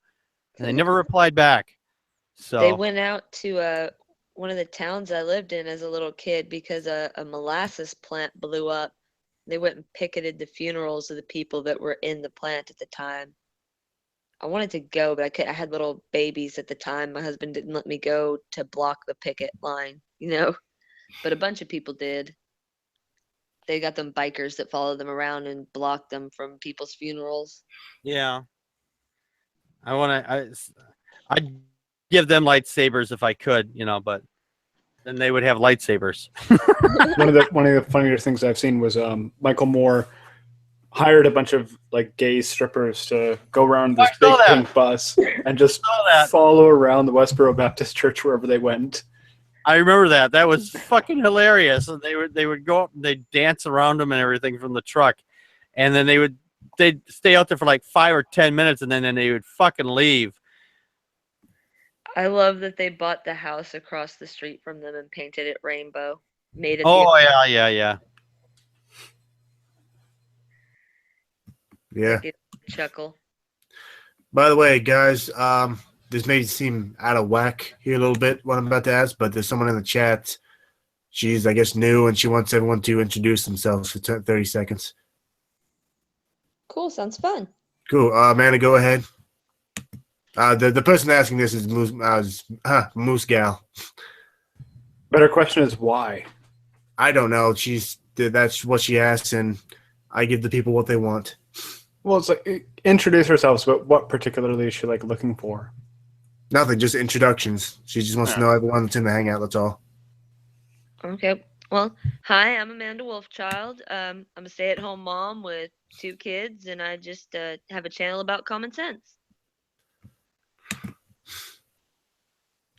And they never replied back. So They went out to one of the towns I lived in as a little kid because a molasses plant blew up. They went and picketed the funerals of the people that were in the plant at the time. I wanted to go, but I had little babies at the time. My husband didn't let me go to block the picket line, but a bunch of people did. They got them bikers that followed them around and blocked them from people's funerals. yeah, I'd give them lightsabers if I could, but then they would have lightsabers. One of the funnier things I've seen was Michael Moore hired a bunch of gay strippers to go around this big pink bus and just follow around the Westboro Baptist Church wherever they went. I remember that. That was fucking hilarious. And they would go up and they'd dance around them and everything from the truck, and then they'd stay out there for like 5 or 10 minutes, and then they would fucking leave. I love that they bought the house across the street from them and painted it rainbow. Made it. Oh yeah. Yeah. Chuckle. By the way, guys, this may seem out of whack here a little bit, what I'm about to ask, but there's someone in the chat. She's, I guess, new, and she wants everyone to introduce themselves for 30 seconds. Cool. Sounds fun. Cool. Amanda, go ahead. The person asking this is Moose Gal. Better question is why? I don't know. That's what she asks, and I give the people what they want. Well, it's introduce herself, but what particularly is she looking for? Nothing, just introductions. She just wants to know everyone that's in the hangout, that's all. Okay. Well, hi, I'm Amanda Wolfchild. I'm a stay-at-home mom with 2 kids, and I just have a channel about common sense.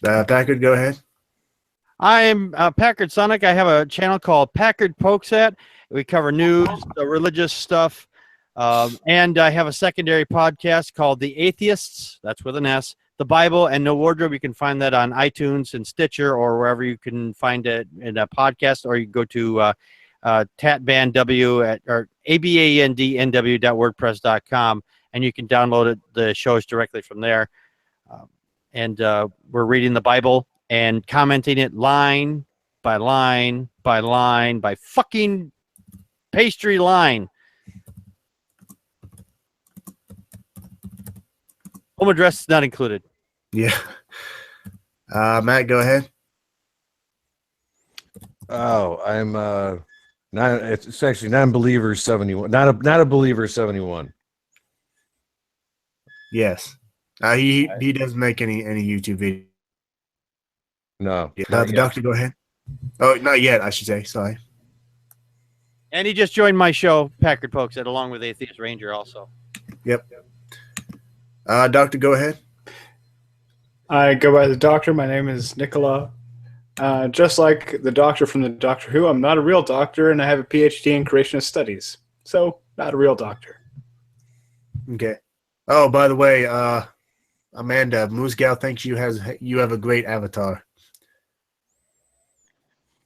Packard, go ahead. I'm Packard Sonic. I have a channel called Packard Pokes At. We cover news, religious stuff, and I have a secondary podcast called The Atheists. That's with an S. The Bible and No Wardrobe. You can find that on iTunes and Stitcher or wherever you can find it in a podcast, or you can go to tatbandw or abandnw.wordpress.com, and you can download the shows directly from there. And we're reading the Bible and commenting it line by line by line by fucking pastry line. Home address is not included. Yeah. Matt, go ahead. Oh, I'm not. It's actually non-believer 71. Not a believer 71. Yes. He doesn't make any YouTube videos. No. The not yet. doctor, go ahead. Oh, not yet, I should say. Sorry. And he just joined my show, Packard Pokes, along with Atheist Ranger also. Yep. Doctor, go ahead. I go by the doctor. My name is Nicola. Just like the doctor from the Doctor Who, I'm not a real doctor, and I have a PhD in creationist studies. So, not a real doctor. Okay. Oh, by the way, Amanda, Moose Gal thinks you have a great avatar.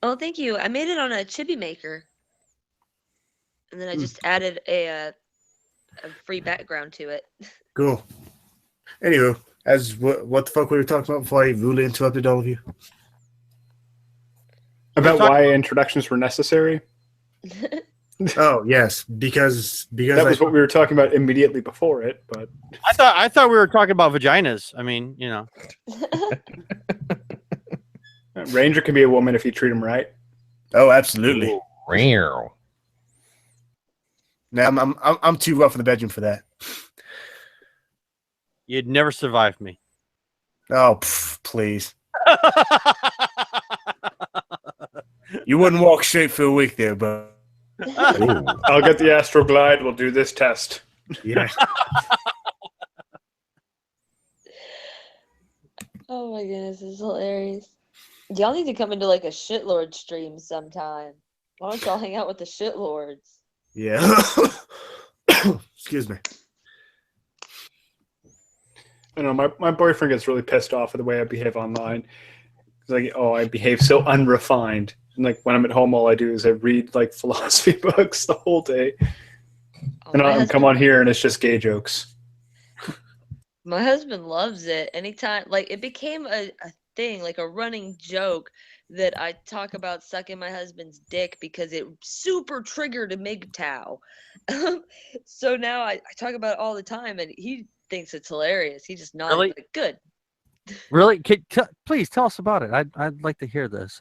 Oh, thank you. I made it on a chibi maker, and then I just added a free background to it. Cool. Anywho, what the fuck we were talking about before I rudely interrupted all of you? About why introductions were necessary? Oh yes, because That was what we were talking about immediately before it, but I thought we were talking about vaginas. I mean, you know. Ranger can be a woman if you treat him right. Oh, absolutely. Rare. Now I'm too rough in the bedroom for that. You'd never survive me. Oh, please. You wouldn't walk straight for a week there, but I'll get the Astroglide. We'll do this test. yeah. Oh my goodness, this is hilarious. Y'all need to come into like a shitlord stream sometime. Why don't y'all hang out with the shitlords? Yeah. Excuse me. I know my boyfriend gets really pissed off at the way I behave online. He's like, "Oh, I behave so unrefined." And like when I'm at home, all I do is I read like philosophy books the whole day. Oh, And my I come husband- on here and it's just gay jokes. My husband loves it. Anytime, like it became a thing, like a running joke that I talk about sucking my husband's dick because it super triggered a MGTOW. So now I talk about it all the time, and he thinks it's hilarious. He just nodded Really? like, good. Really? Please tell us about it. I'd like to hear this.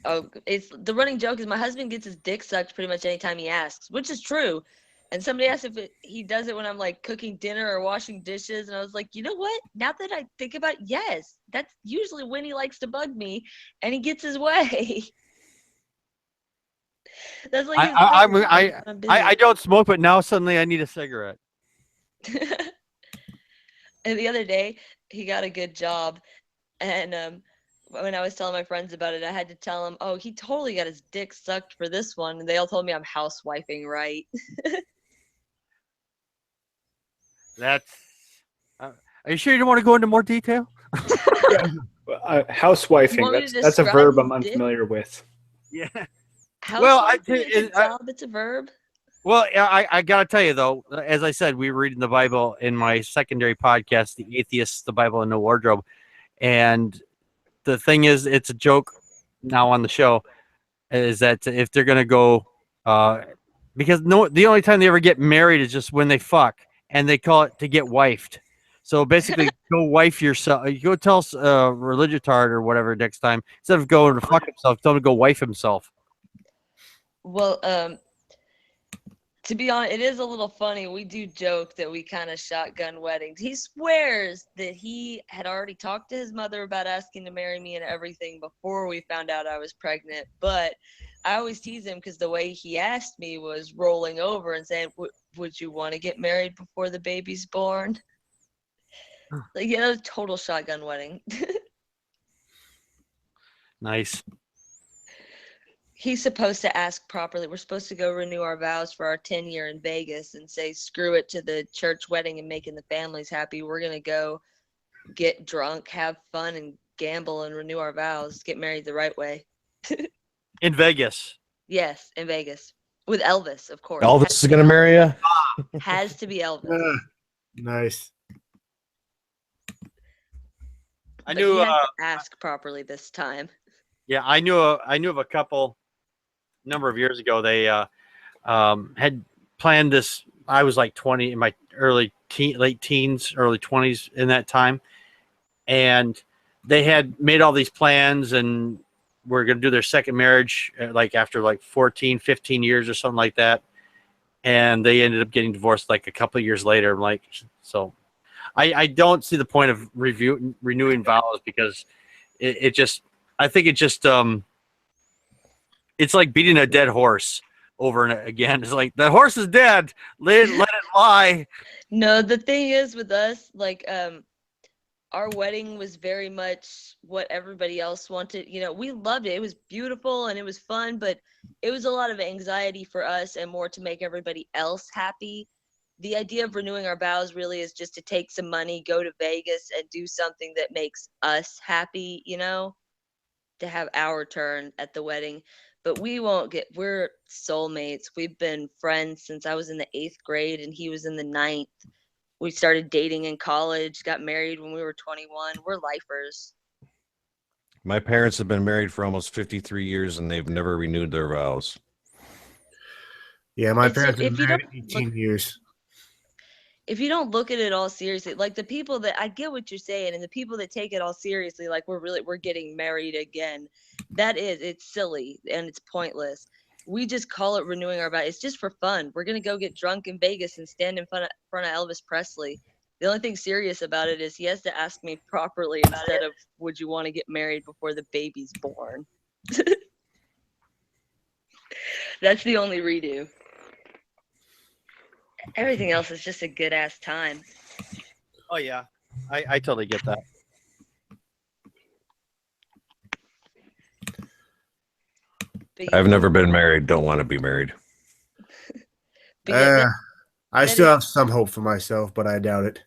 Oh, it's the running joke is my husband gets his dick sucked pretty much anytime he asks, which is true. And somebody asked if he does it when I'm like cooking dinner or washing dishes, and I was like, you know what? Now that I think about it, yes, that's usually when he likes to bug me, and he gets his way. That's like his I'm busy. I don't smoke, but now suddenly I need a cigarette. And the other day, he got a good job, and when I was telling my friends about it, I had to tell them, "Oh, he totally got his dick sucked for this one," and they all told me I'm housewifing right. That's. Are you sure you don't want to go into more detail? Housewifing, Want me to that's a describe verb his I'm dick? unfamiliar with. Yeah. Housewifing is a job. It's a verb. Well, I gotta tell you though, as I said, we were reading the Bible in my secondary podcast, "The Atheists, the Bible, and the Wardrobe," and the thing is, it's a joke now on the show, is that if they're gonna go, because the only time they ever get married is just when they fuck, and they call it to get wifed. So basically, go wife yourself. You go tell a religious tard or whatever next time, instead of going to fuck himself, tell him to go wife himself. Well, to be honest, it is a little funny. We do joke that we kind of shotgun weddings. He swears that he had already talked to his mother about asking to marry me and everything before we found out I was pregnant. But I always tease him because the way he asked me was rolling over and saying, would you want to get married before the baby's born? Like, yeah, that was a total shotgun wedding. Nice. He's supposed to ask properly. We're supposed to go renew our vows for our 10-year in Vegas and say, screw it to the church wedding and making the families happy. We're going to go get drunk, have fun, and gamble and renew our vows. Get married the right way. In Vegas. Yes, in Vegas. With Elvis, of course. Elvis is going to marry you? Has to be Elvis. Nice. I But knew. he has to ask properly this time. Yeah, I knew of a couple a number of years ago. They had planned this. I was like 20 in my early late teens, early 20s in that time, and they had made all these plans and were going to do their second marriage like after like 14, 15 years or something like that, and they ended up getting divorced like a couple of years later. Like, so I don't see the point of renewing vows because it just, I think it just it's like beating a dead horse over and again. It's like the horse is dead. Let it lie. No, the thing is with us, like, our wedding was very much what everybody else wanted. You know, we loved it. It was beautiful and it was fun, but it was a lot of anxiety for us and more to make everybody else happy. The idea of renewing our vows really is just to take some money, go to Vegas, and do something that makes us happy, you know, to have our turn at the wedding. But we're soulmates. We've been friends since I was in the 8th grade and he was in the 9th. We started dating in college, got married when we were 21. We're lifers. My parents have been married for almost 53 years and they've never renewed their vows. Yeah, my It's parents just, have been married 18 years. if you don't look at it all seriously, like the people that, I get what you're saying, and the people that take it all seriously, like we're getting married again. It's silly and it's pointless. We just call it renewing our vows. It's just for fun. We're gonna go get drunk in Vegas and stand in front of Elvis Presley. The only thing serious about it is he has to ask me properly instead of would you want to get married before the baby's born. That's the only redo. Everything else is just a good ass time. Oh yeah, I totally get that. But I've never been married, don't want to be married. but yeah, I that still is- have some hope for myself, but I doubt it.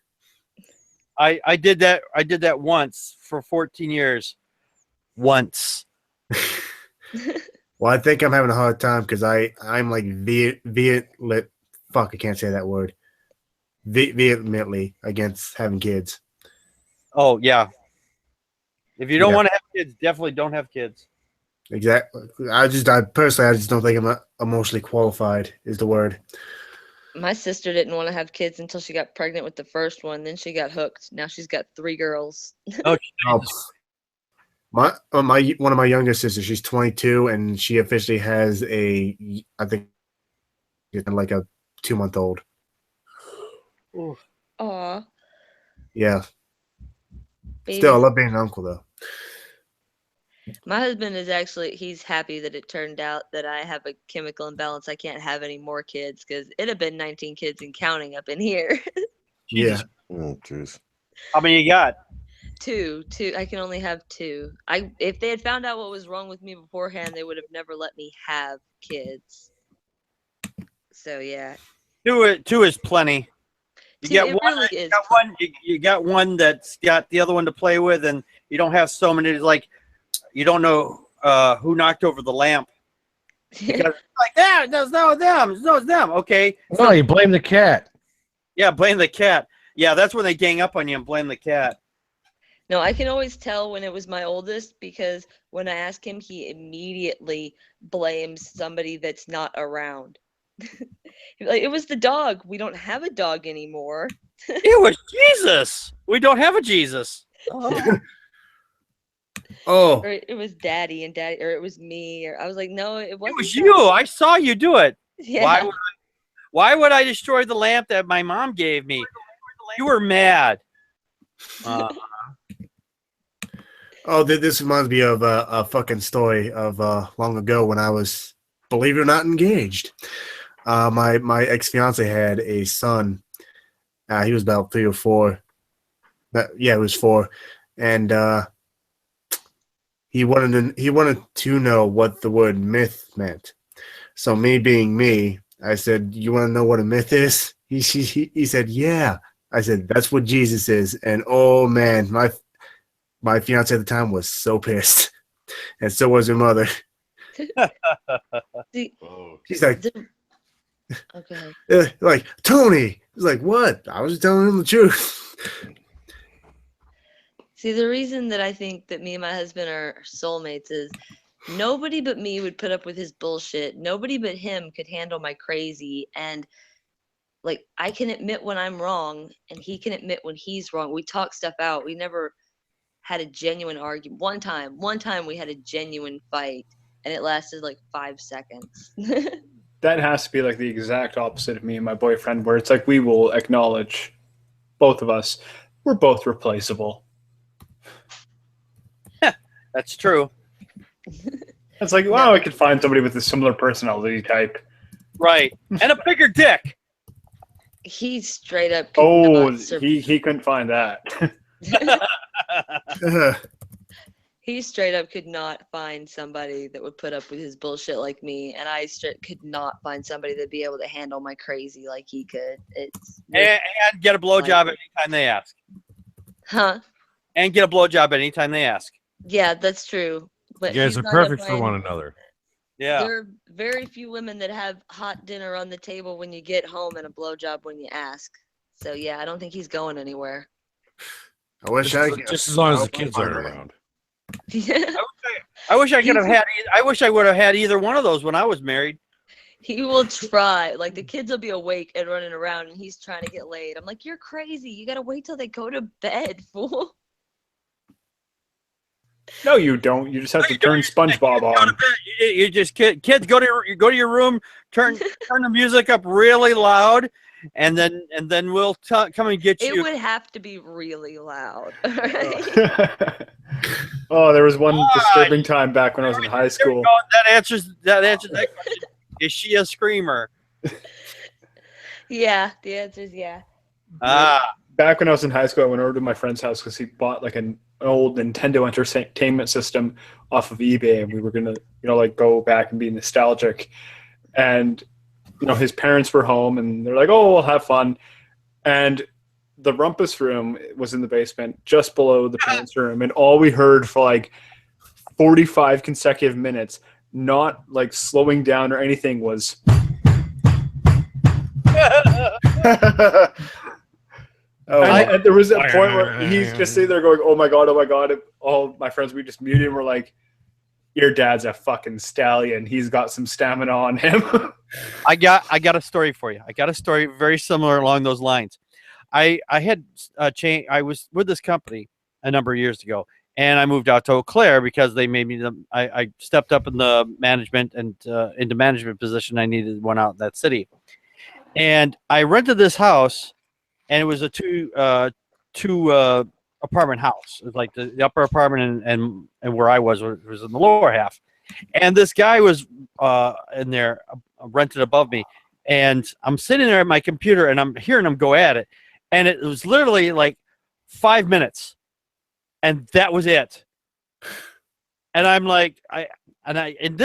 I did that once for 14 years. Once. Well, I think I'm having a hard time because I'm like fuck, I can't say that word. Vehemently against having kids. Oh yeah. If you don't Yeah. want to have kids, definitely don't have kids. Exactly. I personally, I just don't think I'm emotionally qualified. Is the word. my sister didn't want to have kids until she got pregnant with the first one. Then she got hooked. Now she's got 3 girls. Oh, Oh, my one of my younger sisters, she's 22, and she officially has I think it's like a 2-month-old. Aw, Yeah. baby. Still, I love being an uncle though. My husband is actually, he's happy that it turned out that I have a chemical imbalance. I can't have any more kids because it'd have been 19 kids and counting up in here. Yeah. Oh, jeez. how many you got? Two. I can only have 2. If they had found out what was wrong with me beforehand, they would have never let me have kids. So yeah. 2 is plenty. You 2, got it one. really You is. got one. You got one that's got the other one to play with, and you don't have so many. It's like you don't know who knocked over the lamp. Because it's like that. There's no them. It's them. Okay. No, you blame the cat. Yeah, blame the cat. Yeah, that's when they gang up on you and blame the cat. No, I can always tell when it was my oldest because when I ask him, he immediately blames somebody that's not around. Like, it was the dog. We don't have a dog anymore. It was Jesus. We don't have a Jesus. Oh, Or it was daddy, or it was me, or I was like, no, it It wasn't. was that. you. I saw you do it. Yeah. Why would I destroy the lamp that my mom gave me? You were mad. This reminds me of a fucking story of long ago when I was, believe it or not, engaged. My ex-fiance had a son. He was about 3 or 4. Yeah, it was 4, and he wanted to know what the word myth meant. So me being me, I said, "You want to know what a myth is?" He said, "Yeah." I said, "That's what Jesus is." And oh man, my fiance at the time was so pissed, and so was her mother. See, She's like, okay. like Tony. He's like, "What?" I was just telling him the truth. See, the reason that I think that me and my husband are soulmates is nobody but me would put up with his bullshit. Nobody but him could handle my crazy. And like I can admit when I'm wrong and he can admit when he's wrong. We talk stuff out. We never had a genuine argument. One time we had a genuine fight and it lasted like 5 seconds. That has to be like the exact opposite of me and my boyfriend, where it's like we will acknowledge, both of us, we're both replaceable. That's true. It's like, wow, I could find somebody with a similar personality type. Right. And a bigger dick. He straight up could Oh, not he couldn't find that. he straight up could not find somebody that would put up with his bullshit like me, and I could not find somebody that'd be able to handle my crazy like he could. It's and get a blowjob anytime they ask. huh? And get a blowjob anytime they ask. Yeah, that's true. But You guys he's are not gonna perfect for find- one another. Yeah. There are very few women that have hot dinner on the table when you get home and a blowjob when you ask. So yeah, I don't think he's going anywhere. I wish I could. Just as long as the I'll kids find aren't it. around. I wish I could have had. I wish I would have had either one of those when I was married. He will try. Like the kids will be awake and running around, and he's trying to get laid. I'm like, you're crazy. You gotta wait till they go to bed, fool. No, you don't. You just have to turn SpongeBob on. You just kids go to your room, turn the music up really loud, and then we'll come and get It you. would have to be really loud. Right? Oh, there was one disturbing time back when I was in high There we school. go. That answers that question. Is she a screamer? Yeah, the answer is yeah. Back when I was in high school, I went over to my friend's house because he bought like an old Nintendo Entertainment System off of eBay, and we were gonna, like go back and be nostalgic. And his parents were home, and they're like, "Oh, we'll have fun." And the rumpus room was in the basement, just below the parents' room, and all we heard for like 45 consecutive minutes, not like slowing down or anything, was. And there was a point where he's just sitting there going, "Oh my god, oh my god!" And all my friends, we just muted him. We're like, "Your dad's a fucking stallion. He's got some stamina on him." I got a story for you. I got a story very similar along those lines. I had I was with this company a number of years ago, and I moved out to Eau Claire because they made me I stepped up in the management and into management position. I needed one out in that city, and I rented this house, and it was a two apartment house. It was like the upper apartment and where I was in the lower half, and this guy was in there rented above me, and I'm sitting there at my computer and I'm hearing him go at it, and it was literally like 5 minutes, and that was it. And I'm like, it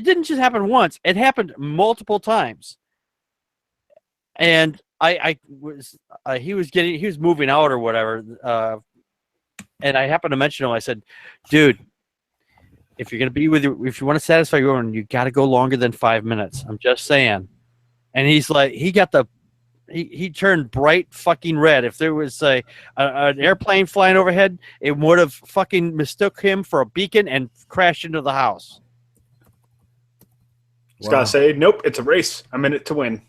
didn't just happen once; it happened multiple times. And he was moving out or whatever, and I happened to mention him. I said, "Dude, if you're gonna be if you want to satisfy your own, you got to go longer than 5 minutes. I'm just saying." And he's like, he turned bright fucking red. If there was an airplane flying overhead, it would have fucking mistook him for a beacon and crashed into the house. Just gotta say, nope, it's a race. I'm in it to win.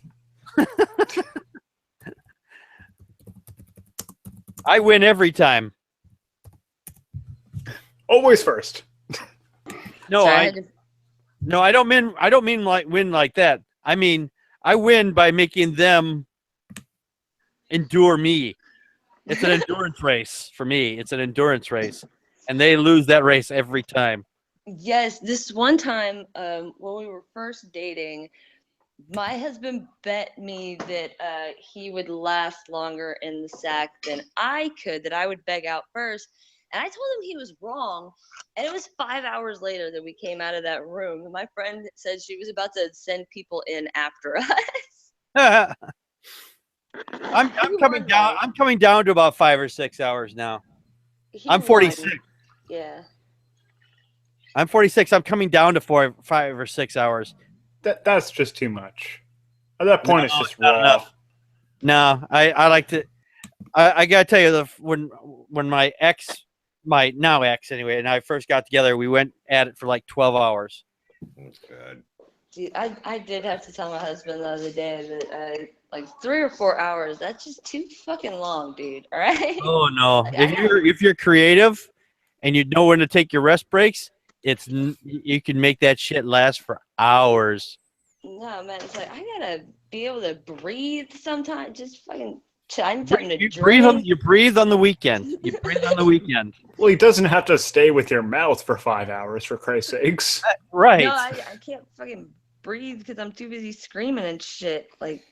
I win every time. Always first. No, Sorry, I don't mean like win like that. I mean, I win by making them endure me. It's an endurance race for me. It's an endurance race, and they lose that race every time. Yes, this one time when we were first dating, my husband bet me that he would last longer in the sack than I could, that I would beg out first. And I told him he was wrong. And it was 5 hours later that we came out of that room. And my friend said she was about to send people in after us. I'm coming down. I'm coming down to about 5 or 6 hours now. I'm He 46. won. Yeah. I'm 46. I'm coming down to 5 or 6 hours. That's just too much. At that point, it's just raw. No, I like to. I gotta tell you, when my ex, my now ex anyway, and I first got together, we went at it for like 12 hours. That's good. Dude, I did have to tell my husband the other day that like 3 or 4 hours, that's just too fucking long, dude. All right? Oh no! Like, I gotta- If you're creative, and you know when to take your rest breaks, you can make that shit last for hours. No, man, it's like I gotta be able to breathe sometimes. Just fucking I need something to You drink. you breathe on the weekend. You breathe on the weekend. Well, he doesn't have to stay with your mouth for 5 hours, for Christ's sakes. Right. No, I can't fucking breathe because I'm too busy screaming and shit. Like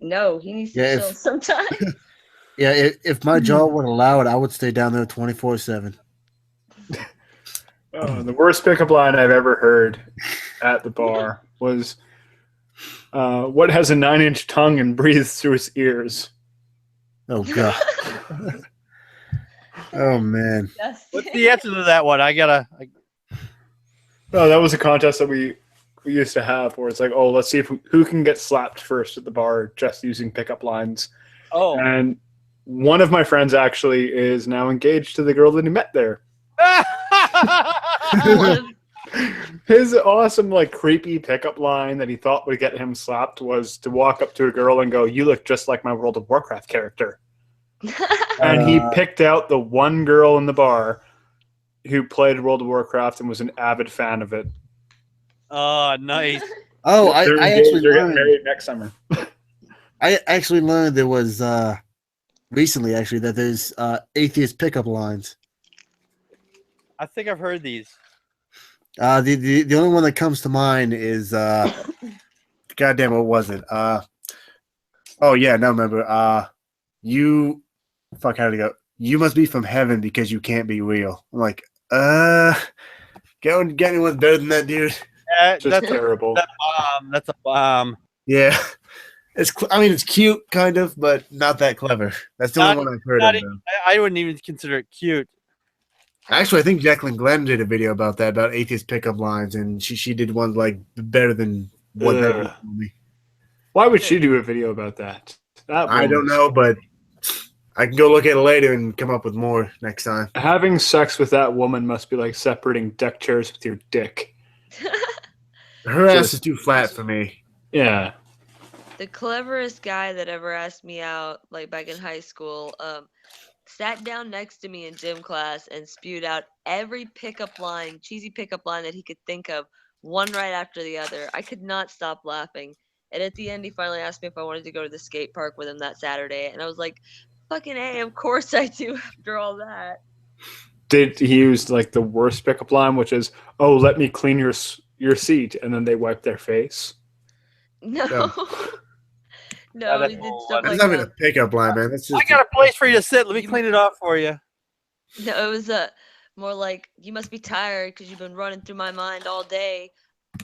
no, he needs to Yeah, chill sometimes. Yeah, if my jaw would allow it, I would stay down there 24/7. Oh, the worst pickup line I've ever heard at the bar was, "What has a 9-inch tongue and breathes through its ears?" Oh god. Oh man. What's the answer to that one? Oh, that was a contest that we used to have, where it's like, oh, let's see who can get slapped first at the bar just using pickup lines. Oh. And one of my friends actually is now engaged to the girl that he met there. His awesome, like, creepy pickup line that he thought would get him slapped was to walk up to a girl and go, "You look just like my World of Warcraft character." And he picked out the one girl in the bar who played World of Warcraft and was an avid fan of it. Oh, nice. Oh, I They're actually getting learned. married next summer. I actually learned there was recently actually that there's atheist pickup lines. I think I've heard these. The only one that comes to mind is goddamn, what was it? Oh yeah, now remember. You fuck, how did it go? You must be from heaven because you can't be real. I'm like, get anyone better than that, dude. Just terrible. That's a bomb. Yeah, I mean it's cute, kind of, but not that clever. That's the only one I've heard of. I wouldn't even consider it cute. Actually, I think Jacqueline Glenn did a video about that, about atheist pickup lines, and she did one like better than what that was for me. Why would she do a video about that? I don't know, but I can go look at it later and come up with more next time. Having sex with that woman must be like separating deck chairs with your dick. Her ass is too flat for me. Yeah. The cleverest guy that ever asked me out, like back in high school, sat down next to me in gym class and spewed out every cheesy pickup line that he could think of, one right after the other. I could not stop laughing. And at the end, he finally asked me if I wanted to go to the skate park with him that Saturday. And I was like, fucking A, of course I do after all that. Did he use like the worst pickup line, which is, "Oh, let me clean your seat," and then they wipe their face? No. Yeah, No, he did stuff That's like not even a pickup line, man. That's just I got a place for you to sit. Let me clean it off for you. No, it was more like, you must be tired because you've been running through my mind all day.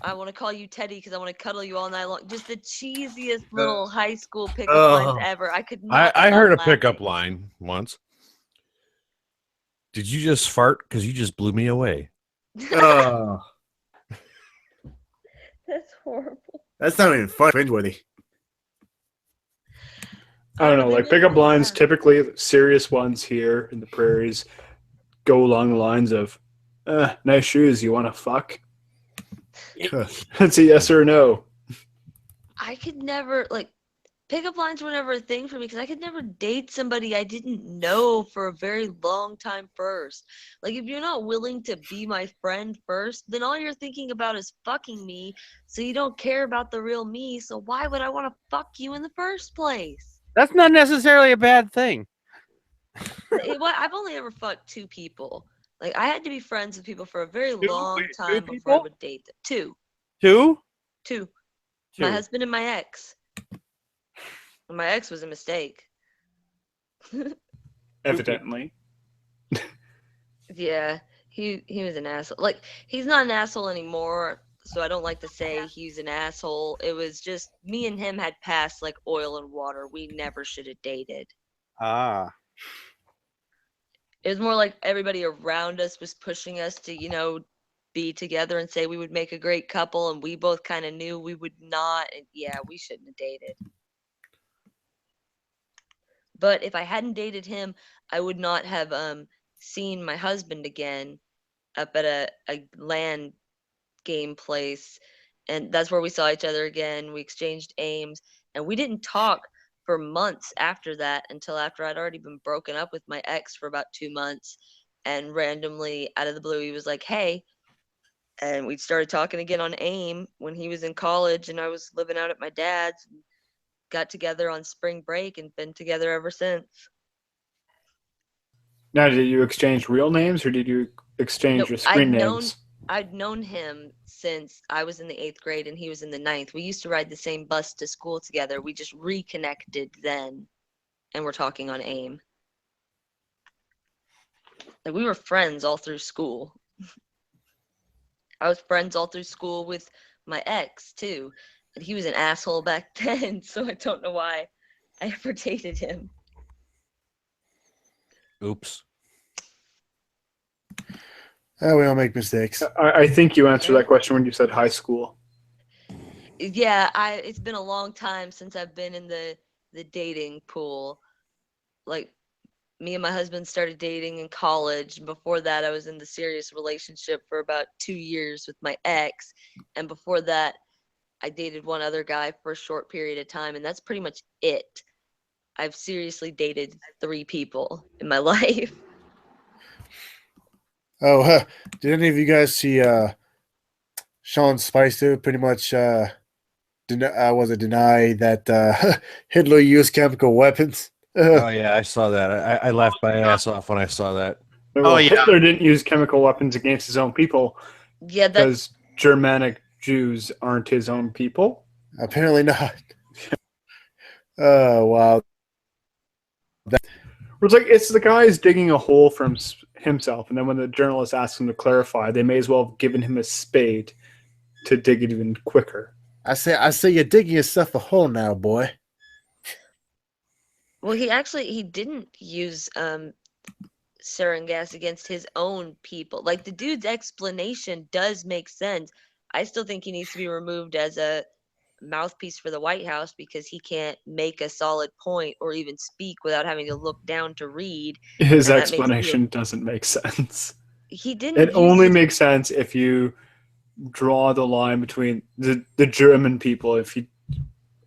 I want to call you Teddy because I want to cuddle you all night long. Just the cheesiest little high school pickup lines ever. I could not. I heard a stop pickup laughing. line once. "Did you just fart? Because you just blew me away." oh, That's horrible. that's not even fun. Cringeworthy. I don't know. Like pickup lines, typically serious ones here in the prairies, go along the lines of, "Nice shoes. You want to fuck?" That's a yes or a no. I could never, like, pickup lines were never a thing for me because I could never date somebody I didn't know for a very long time first. Like, if you're not willing to be my friend first, then all you're thinking about is fucking me, so you don't care about the real me, so why would I want to fuck you in the first place? That's not necessarily a bad thing. I've only ever fucked 2 people. Like, I had to be friends with people for a very long Wait, 2 time before I people? would date them. 2. 2? 2. 2. My husband and my ex. My ex was a mistake. Evidently. Yeah, he was an asshole. Like, he's not an asshole anymore, so I don't like to say he's an asshole. It was just me and him had passed like oil and water. We never should have dated. Ah. It was more like everybody around us was pushing us to, be together and say we would make a great couple, and we both kind of knew we would not, and yeah, we shouldn't have dated. But if I hadn't dated him, I would not have seen my husband again up at a LAN game place and that's where we saw each other again. We exchanged aims, and we didn't talk for months after that until after I'd already been broken up with my ex for about 2 months. And randomly, out of the blue, he was like, "Hey," and we started talking again on AIM when he was in college and I was living out at my dad's. Got together on spring break and been together ever since. Now, did you exchange real names or did you exchange Nope, your screen names? I'd known him since I was in the 8th grade and he was in the 9th. We used to ride the same bus to school together. We just reconnected then, and we're talking on AIM. Like, we were friends all through school. I was friends all through school with my ex too, and he was an asshole back then, so I don't know why I ever dated him. Oops. We all make mistakes. I think you answered that question when you said high school. Yeah, it's been a long time since I've been in the dating pool. Like, me and my husband started dating in college. Before that, I was in the serious relationship for about 2 years with my ex, and before that, I dated one other guy for a short period of time, and that's pretty much it. I've seriously dated 3 people in my life. Oh, did any of you guys see Sean Spicer pretty much deny that Hitler used chemical weapons? Oh yeah, I saw that. I laughed my ass off when I saw that. Well, yeah. Hitler didn't use chemical weapons against his own people Yeah, that's because Germanic Jews aren't his own people. Apparently not. Oh, wow. It's the guy's digging a hole for himself, and then when the journalist asks him to clarify, they may as well have given him a spade to dig it even quicker. I say you're digging yourself a hole now, boy. well, he didn't use sarin gas against his own people. Like, the dude's explanation does make sense. I still think he needs to be removed as a mouthpiece for the White House because he can't make a solid point or even speak without having to look down to read. His And that makes explanation doesn't make sense. He didn't It use only his- makes sense if you draw the line between the German people, if you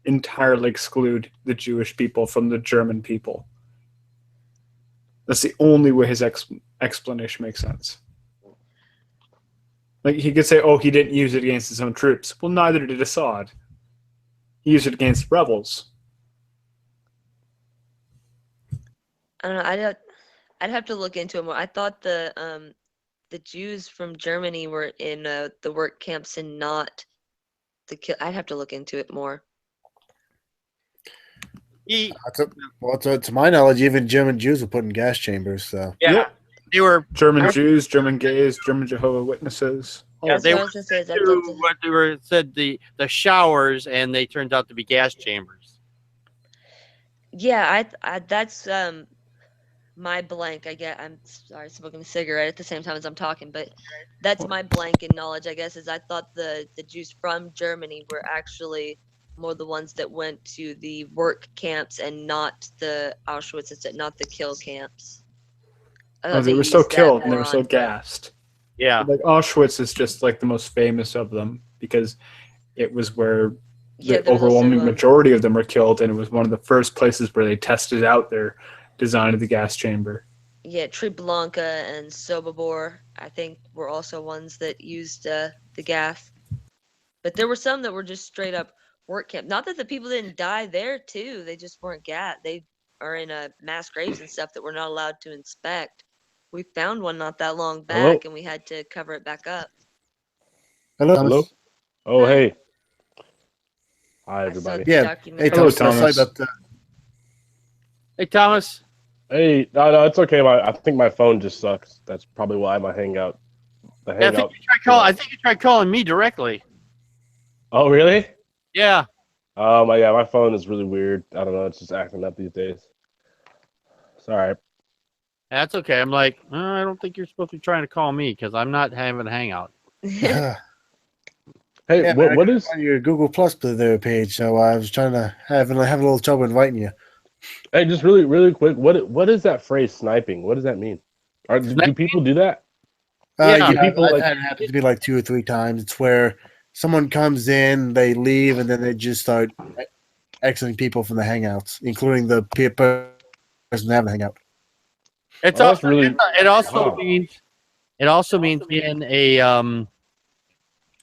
entirely exclude the Jewish people from the German people. That's the only way his explanation makes sense. Like, he could say, oh, he didn't use it against his own troops. Well, neither did Assad. He used it against rebels. I don't know. I'd have to look into it more. I thought the Jews from Germany were in the work camps and not the kill. I'd have to look into it more. To my knowledge, even German Jews were put in gas chambers. So Yep. They were German Jews, German gays, German Jehovah's Witnesses. Yeah, That's they what I were was gonna say. Is that to what they were said the showers, and they turned out to be gas chambers. Yeah, I that's my blank. I'm sorry, smoking a cigarette at the same time as I'm talking, but that's my blank in knowledge, I guess, is I thought the Jews from Germany were actually more the ones that went to the work camps and not the Auschwitz, not the kill camps. Oh, they were so killed and they were so gassed. Yeah, Like, Auschwitz is just like the most famous of them because it was where the overwhelming majority of them were killed, and it was one of the first places where they tested out their design of the gas chamber. Yeah, Treblinka and Sobibor, I think, were also ones that used the gas. But there were some that were just straight up work camp. Not that the people didn't die there too; they just weren't They are in mass graves and stuff that we're not allowed to inspect. We found one not that long back, Hello? and we had to cover it back up. hello, Hello? Thomas. Oh, Hi. hey. Hi, I saw everybody. the Yeah. documentary. Hey, Hello, Thomas. Thomas. Sorry about hey Thomas. Hey, no, it's okay. I think my phone just sucks. That's probably why my Hangout. The Yeah, I Hangout. think you tried calling me directly. Oh, really? Yeah, Yeah, my phone is really weird. I don't know. It's just acting up these days. Sorry. that's okay. I'm like, I don't think you're supposed to be trying to call me because I'm not having a hangout. that. Hey, Yeah, what man, is? on your Google Plus there page? So I was trying to have a little trouble inviting you. Hey, just really quick. What is that phrase sniping? What does that mean? Do people do that? Yeah. Do people I've like? had it happen to me like 2 or 3 times. It's where someone comes in, they leave, and then they just start exiting people from the hangouts, including the person they have the hangout. It's Oh, that's also really it also wow. means in a on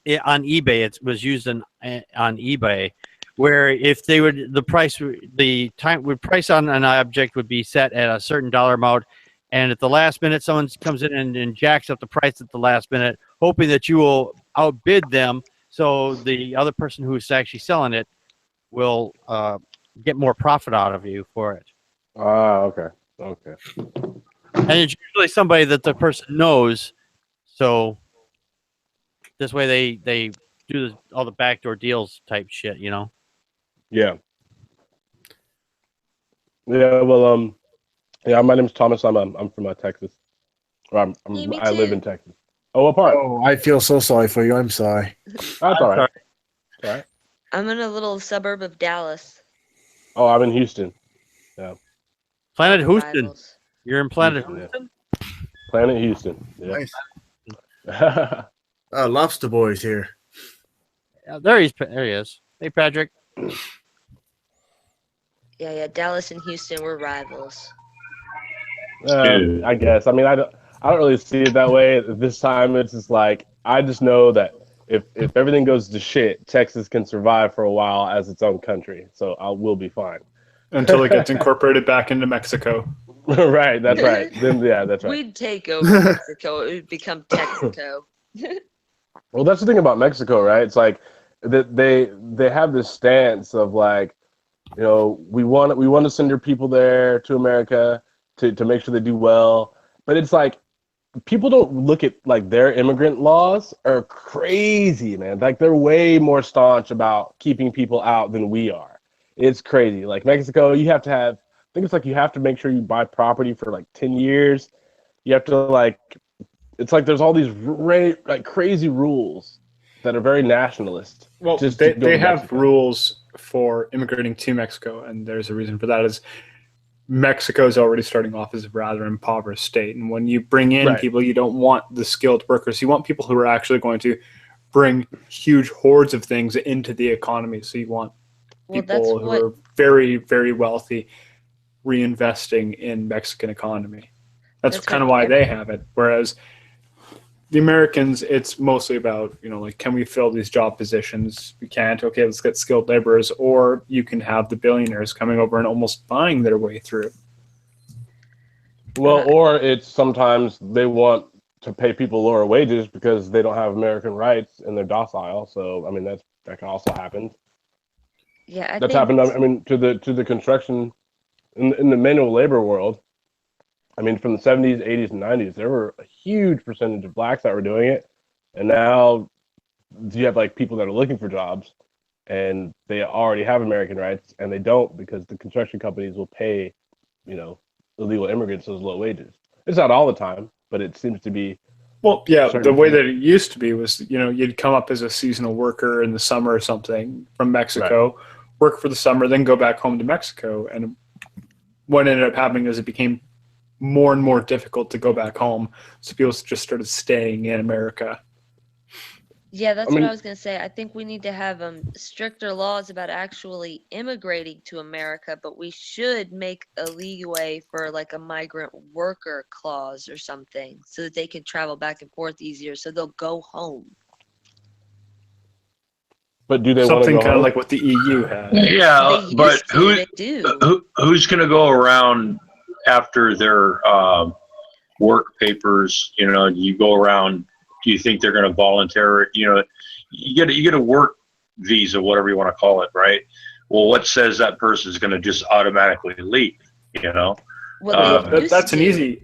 eBay. It was used on eBay, where if they would the price on an object would be set at a certain dollar amount, and at the last minute someone comes in and jacks up the price at the last minute, hoping that you will outbid them, so the other person who's actually selling it will get more profit out of you for it. Ah, okay. Okay. And it's usually somebody that the person knows, so this way they do all the backdoor deals type shit, you know. Yeah. Yeah. Well, yeah. My name's Thomas. I'm from Texas. Or Hey, me I live too. in Texas. Oh, what part? Oh, I feel so sorry for you. I'm sorry. That's I'm all right. sorry. All right. I'm in a little suburb of Dallas. Oh, I'm in Houston. Planet We're Houston. rivals. You're in Planet Houston, yeah. Houston? Planet Houston. Yeah. Nice. Lobster Boy's here. Yeah, there he is. Hey, Patrick. Yeah. Dallas and Houston were rivals. I guess. I mean, I don't really see it that way. This time, it's just like I just know that if everything goes to shit, Texas can survive for a while as its own country. So we'll be fine until it gets incorporated back into Mexico. Right. That's right. Then yeah, that's right. We'd take over Mexico. It would become Texaco. Well, that's the thing about Mexico, right? It's like that they have this stance of like, you know, we want to send your people there to America to make sure they do well, but it's like people don't look at like their immigrant laws are crazy, man. Like they're way more staunch about keeping people out than we are. It's crazy. Like Mexico, you have to have, I think it's like you have to make sure you buy property for like 10 years. You have to like, it's like there's all these like crazy rules that are very nationalist. Well, just to go they to have Mexico. rules for immigrating to Mexico, and there's a reason for that. Is Mexico is already starting off as a rather impoverished state, and when you bring in Right. people, you don't want the skilled workers. You want people who are actually going to bring huge hordes of things into the economy. So you want Well, that's people who what are very, very wealthy reinvesting in Mexican economy. That's That's kind of what why they have it. Whereas the Americans, it's mostly about, you know, like, can we fill these job positions? We can't. Okay, let's get skilled laborers. Or you can have the billionaires coming over and almost buying their way through. Well, or it's sometimes they want to pay people lower wages because they don't have American rights and they're docile. So I mean that can also happen. yeah, I That's think happened. I mean to the construction in the manual labor world. I mean from the 70s, 80s, and 90s, there were a huge percentage of blacks that were doing it, and now you have like people that are looking for jobs, and they already have American rights, and they don't because the construction companies will pay, you know, illegal immigrants those low wages. It's not all the time, but it seems to be. Well, yeah, the Certain way people. that it used to be was, you know, you'd come up as a seasonal worker in the summer or something from Mexico, work for the summer, then go back home to Mexico. And what ended up happening is it became more and more difficult to go back home. So people just started staying in America. Yeah, that's I what mean- I was gonna say. I think we need to have stricter laws about actually immigrating to America, but we should make a leeway for like a migrant worker clause or something so that they can travel back and forth easier, so they'll go home. But do they want to Something go kind of home? like what the EU had. Yeah, They but used to, they do. who's going to go around after their work papers? You know, you go around. Do you think they're going to volunteer? You know, you get a work visa, whatever you want to call it, right? Well, what says that person is going to just automatically leave? You know, Well, they used That's an to.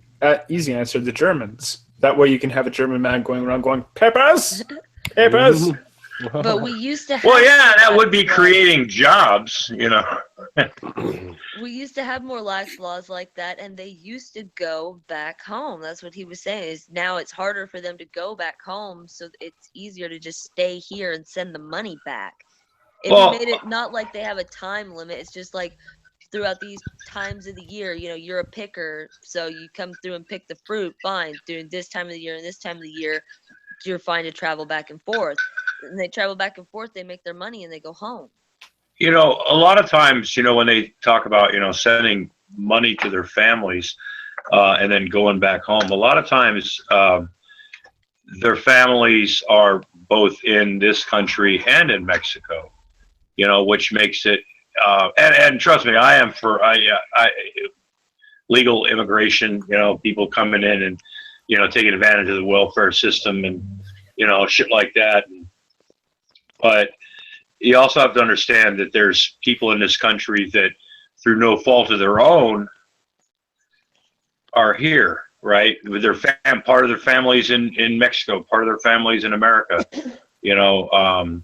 easy answer. The Germans. That way you can have a German man going around going, papers, papers. But we used to have well, yeah, that more would be lax laws. creating jobs. You know, We used to have more lax laws like that, and they used to go back home. That's what he was saying. Is now it's harder for them to go back home, so it's easier to just stay here and send the money back. If Well- you made it not like they have a time limit, it's just like throughout these times of the year, you know, you're a picker, so you come through and pick the fruit. Fine, during this time of the year and this time of the year, you're fine to travel back and forth. and they travel back and forth. They make their money and they go home. You know, a lot of times, you know, when they talk about, you know, sending money to their families and then going back home, a lot of times their families are both in this country and in Mexico, you know, which makes it, and trust me, I am for legal immigration, you know, people coming in and, you know, taking advantage of the welfare system and, you know, shit like that. But you also have to understand that there's people in this country that, through no fault of their own, are here, right? With their part of their families in Mexico, part of their families in America. You know,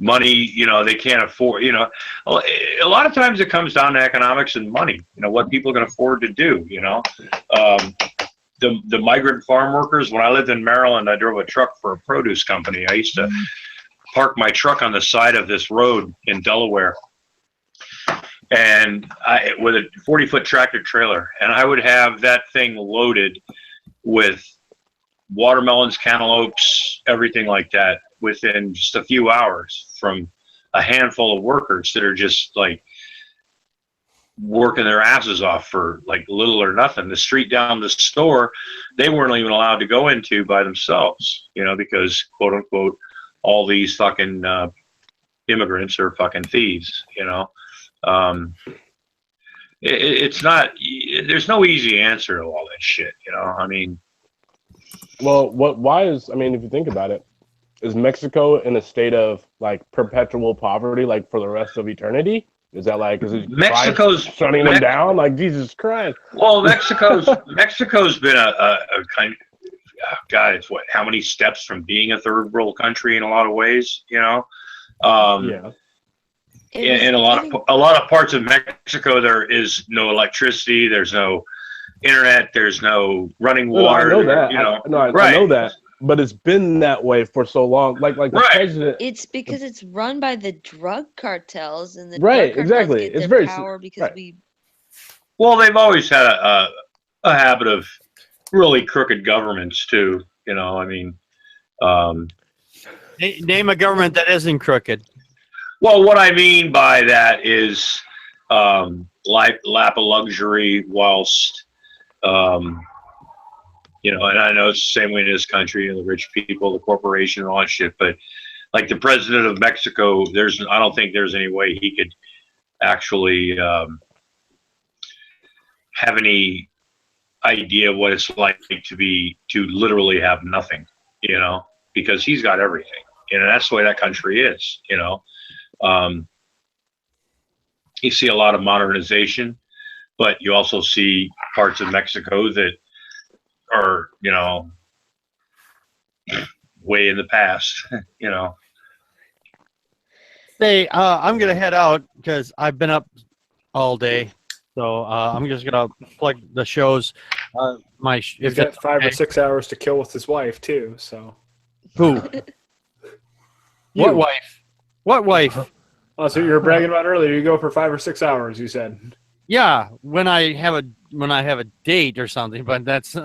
money, you know, they can't afford. You know, a lot of times it comes down to economics and money. You know, what people can afford to do. You know, the migrant farm workers. When I lived in Maryland, I drove a truck for a produce company. I used to park my truck on the side of this road in Delaware, and with a 40-foot tractor trailer, and I would have that thing loaded with watermelons, cantaloupes, everything like that within just a few hours from a handful of workers that are just like working their asses off for like little or nothing. The street down the store, they weren't even allowed to go into by themselves, you know, because quote unquote, all these fucking immigrants are fucking thieves, you know. It's not, there's no easy answer to all that shit, you know. I mean, well, I mean, if you think about it, is Mexico in a state of like perpetual poverty, like for the rest of eternity? Is that like, is it Mexico's shutting them down? Like, Jesus Christ. Well, Mexico's been a kind of, God, it's what, how many steps from being a third world country in a lot of ways, you know? Yeah. In a lot of parts of Mexico, there is no electricity, there's no internet, there's no running water. I know that. You know, I know that. But it's been that way for so long. Like the president. It's because it's run by the drug cartels, and the right, drug cartels exactly. get It's their very power because right. we. Well, they've always had a habit of really crooked governments too. You know, I mean, name a government that isn't crooked. Well, what I mean by that is lap of luxury whilst, you know, and I know it's the same way in this country, and the rich people, the corporation, and all that shit, but like the president of Mexico, I don't think there's any way he could actually have any idea what it's like to literally have nothing, you know, because he's got everything. You know, that's the way that country is, you know. You see a lot of modernization, but you also see parts of Mexico that are, you know, way in the past, you know. Hey, I'm gonna head out because I've been up all day, so I'm just gonna plug the shows. He's got 5 or 6 hours to kill with his wife too. So who? What wife? What wife? Oh, so you were bragging about earlier. You go for 5 or 6 hours. You said. Yeah, when I have a date or something, but that's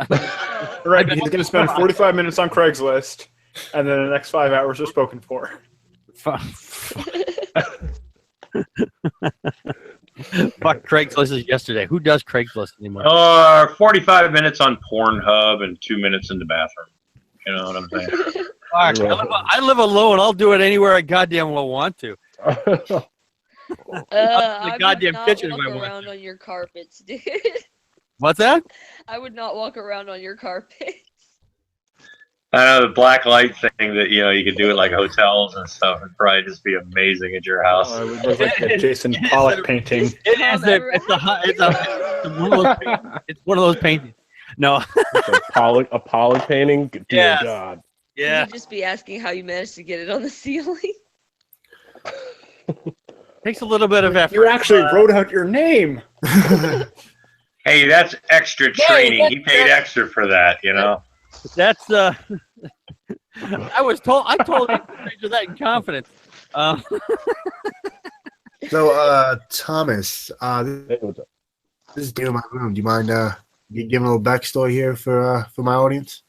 right. He's going to spend 45 minutes on Craigslist, and then the next 5 hours are spoken for. Fuck Craigslist is yesterday. Who does Craigslist anymore? 45 minutes on Pornhub and 2 minutes in the bathroom. You know what I'm saying? I live alone. I'll do it anywhere I goddamn well want to. I goddamn would not kitchen walk if I want around on your carpets, dude. What's that? I would not walk around on your carpets. I know the black light thing that, you know, you could do it like hotels and stuff. It'd probably just be amazing at your house. Oh, it would look like a Jason Pollock painting. It's one of those paintings. No. a Pollock painting? Dear yes. God. Yeah. You'd just be asking how you managed to get it on the ceiling. Takes a little bit of effort. You actually wrote out your name. Hey, that's extra training. He paid extra for that, you know. That's I told him that in confidence. So Thomas, this is Dean in my room. Do you mind giving a little backstory here for my audience?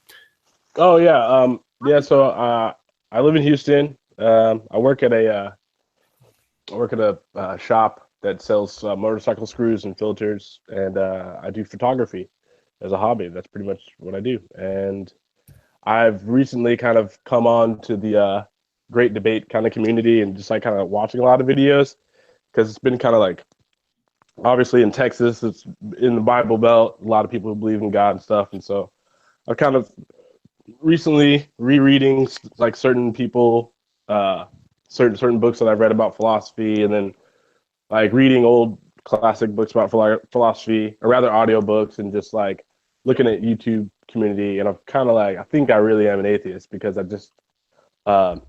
Oh yeah. So I live in Houston. I work at a shop that sells motorcycle screws and filters, and I do photography as a hobby. That's pretty much what I do. And I've recently kind of come on to the great debate kind of community and just like kind of watching a lot of videos because it's been kind of like, obviously in Texas, it's in the Bible Belt, a lot of people who believe in God and stuff. And so I've kind of recently rereading like certain people, certain books that I've read about philosophy, and then like reading old classic books about philosophy, or rather audiobooks, and just like looking at YouTube community. And I'm kind of like, I think I really am an atheist because I just, and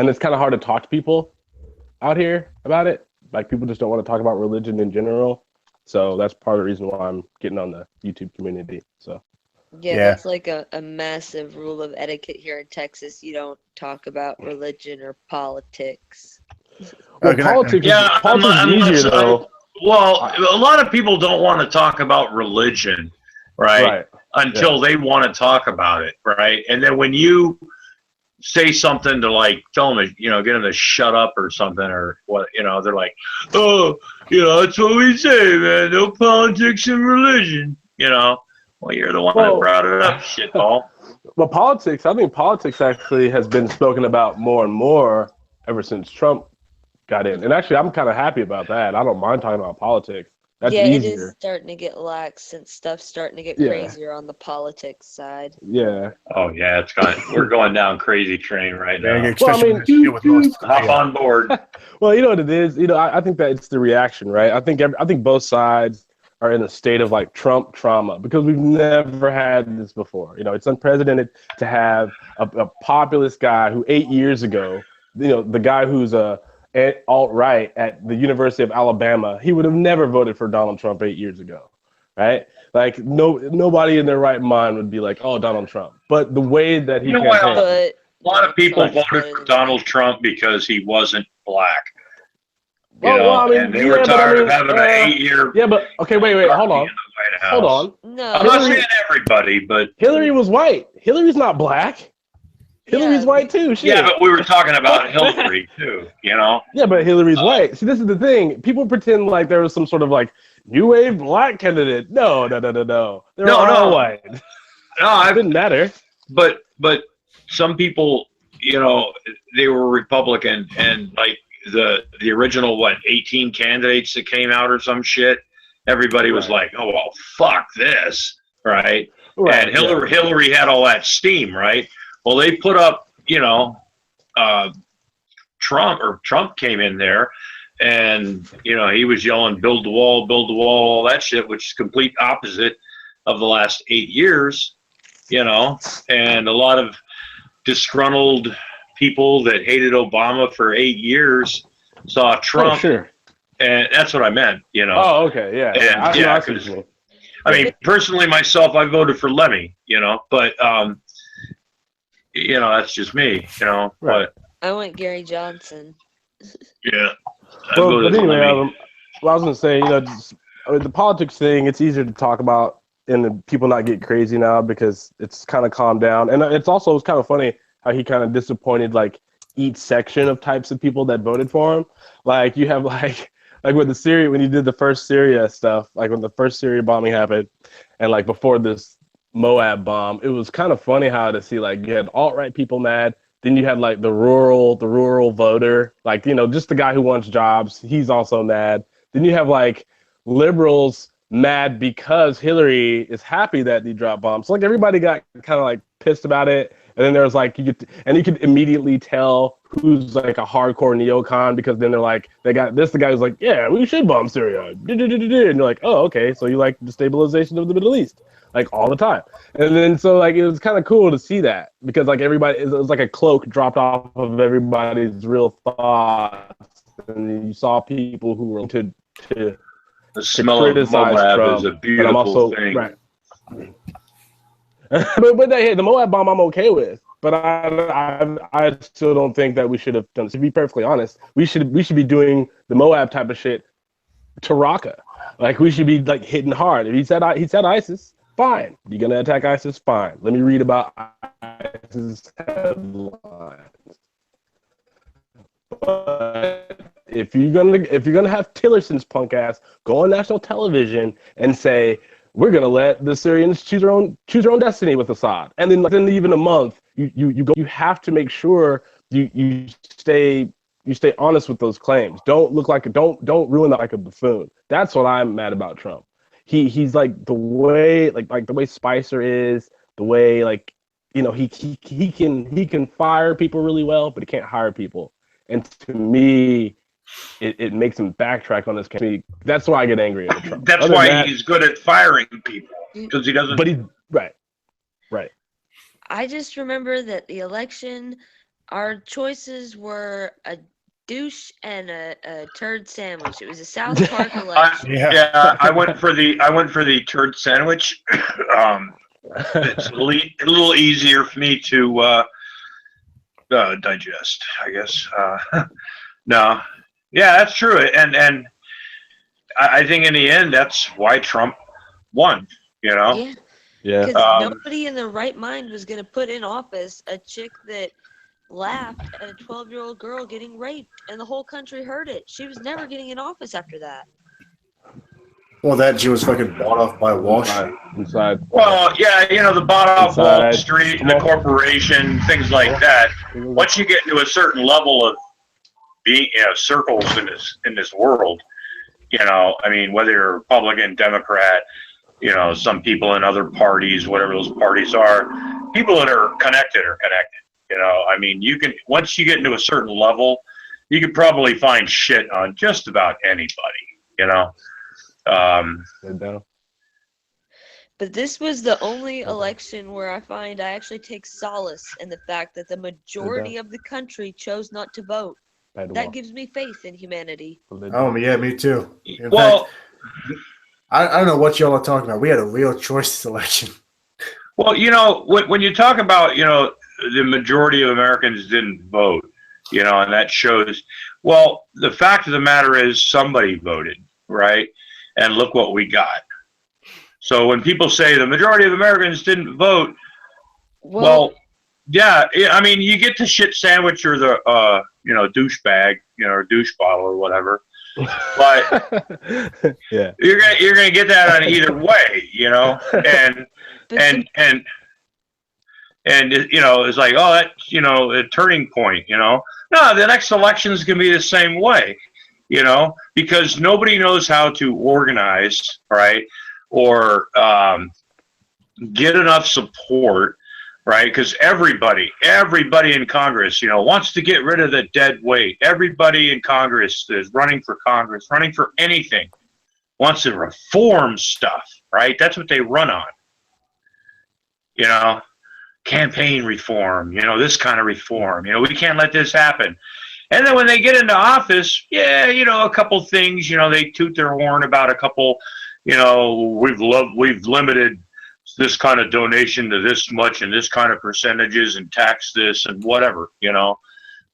it's kind of hard to talk to people out here about it. Like people just don't want to talk about religion in general. So that's part of the reason why I'm getting on the YouTube community. So Yeah, Yeah. that's like a massive rule of etiquette here in Texas. You don't talk about religion or politics. well, can I- politics, Yeah, politics is unless- easier though. Well, a lot of people don't want to talk about religion, right? Until they want to talk about it, right? And then when you say something to like tell them, get them to shut up or something, or what, they're like, oh, that's what we say, man. No politics and religion, Well, you're the one that brought it up, shitball. Well, politics, I think politics actually has been spoken about more and more ever since Trump got in. And actually, I'm kind of happy about that. I don't mind talking about politics. That's yeah, it is easier. starting to get lax since stuff's starting to get Yeah. crazier on the politics side. Yeah. Oh yeah, we're going down crazy train right now. Yeah, Well, I especially mean, when you deal with North Hop Korea. on board. Well, you know what it is? I think that it's the reaction, right? I think both sides are in a state of like Trump trauma because we've never had this before. It's unprecedented to have a populist guy who 8 years ago, the guy who's alt-right at the University of Alabama, he would have never voted for Donald Trump 8 years ago, right? Like nobody in their right mind would be like, oh, Donald Trump. But the way that he You know what? campaigned, But A lot of people Trump's better voted for than Donald Trump because he wasn't black. I And they were tired of having an 8-year. Yeah, but okay, wait, hold on. in the White House. Hold on. no. I'm not saying everybody, but Hillary was white. Hillary's not black. Hillary's Yeah. white too. Shit. yeah, but we were talking about Hillary too. Yeah, but Hillary's white. See, this is the thing. People pretend like there was some sort of like new wave black candidate. No. They're No, all no. white. No, It didn't matter. but some people, they were Republican, and like the original 18 candidates that came out or some shit, everybody was Right. like, oh well, fuck this, right? Right, And Hillary had all that steam, right? Well, they put up, Trump came in there, and he was yelling, build the wall, all that shit, which is complete opposite of the last 8 years, and a lot of disgruntled people that hated Obama for 8 years saw Trump, Oh, sure. and that's what I meant, Oh, okay, yeah. And, I yeah, see what you mean. I mean, personally, myself, I voted for Lemmy, but that's just me, Right. but I went Gary Johnson. yeah. I Well, voted but for anyway, Lemmy. what I was going to say, the politics thing, it's easier to talk about and the people not get crazy now because it's kind of calmed down. And it's kind of funny how he kind of disappointed like each section of types of people that voted for him. Like you have like with the Syria, when you did the first Syria stuff, like when the first Syria bombing happened and like before this Moab bomb, it was kind of funny how to see like you had alt-right people mad. Then you had like the rural voter, like, just the guy who wants jobs. He's also mad. Then you have like liberals mad because Hillary is happy that they dropped bombs. So like everybody got kind of like pissed about it. And then there's like, you could immediately tell who's like a hardcore neocon because then they're like, they got this, the guy who's like, yeah, we should bomb Syria. And you're like, oh, okay. So you like destabilization of the Middle East, like all the time. And then, so like, it was kind of cool to see that because like everybody, it was like a cloak dropped off of everybody's real thoughts. And then you saw people who were to The smell of criticize Moab Trump, is a but beautiful I'm also thing. right. but hey, the Moab bomb I'm okay with, but I still don't think that we should have done. To be perfectly honest, we should be doing the Moab type of shit to Raqqa. Like we should be like hitting hard. If he said ISIS, fine. You're gonna attack ISIS, fine. Let me read about ISIS headlines. But if you're gonna have Tillerson's punk ass go on national television and say we're gonna let the Syrians choose their own destiny with Assad, and then even a month, you have to make sure you stay honest with those claims. Don't ruin that like a buffoon. That's what I'm mad about Trump. He's like the way the way Spicer is, the way he can fire people really well, but he can't hire people. And to me, it makes him backtrack on this campaign. That's why I get angry at Trump. That's Other why than that, he's good at firing people, because he doesn't. But right. I just remember that the election, our choices were a douche and a turd sandwich. It was a South Park election. Yeah, I went for the turd sandwich. It's a little easier for me to digest, I guess. No, yeah, that's true, and I think in the end that's why Trump won. You know. Yeah. Yeah. Because nobody in their right mind was going to put in office a chick that laughed at a 12-year-old girl getting raped, and the whole country heard it. She was never getting in office after that. Well, that she was fucking bought off by Wall Street. Inside. Well, yeah, the bought off Wall Inside. Street, the corporation, things like that. Once you get into a certain level of being circles in this world, I mean, whether you're Republican, Democrat, some people in other parties, whatever those parties are, people that are connected are connected. I mean, once you get into a certain level, you could probably find shit on just about anybody. But this was the only election where I find I actually take solace in the fact that the majority of the country chose not to vote. That gives me faith in humanity. Oh, yeah, me too. In Well, fact, I don't know what y'all are talking about. We had a real choice selection. Well, when you talk about, the majority of Americans didn't vote, and that shows, well, the fact of the matter is somebody voted, right? And look what we got. So when people say the majority of Americans didn't vote, well, yeah, I mean, you get the shit sandwich or the, douchebag, or douche bottle or whatever. But yeah, you're gonna get that on either way, and it's like, oh, that's a turning point, No, the next election is gonna be the same way, because nobody knows how to organize, right, or get enough support, right? Because everybody in Congress, wants to get rid of the dead weight. Everybody in Congress is running for Congress, running for anything, wants to reform stuff, right? That's what they run on. Campaign reform, this kind of reform. We can't let this happen. And then when they get into office, yeah, a couple things, they toot their horn about a couple, we've limited this kind of donation to this much and this kind of percentages and tax this and whatever,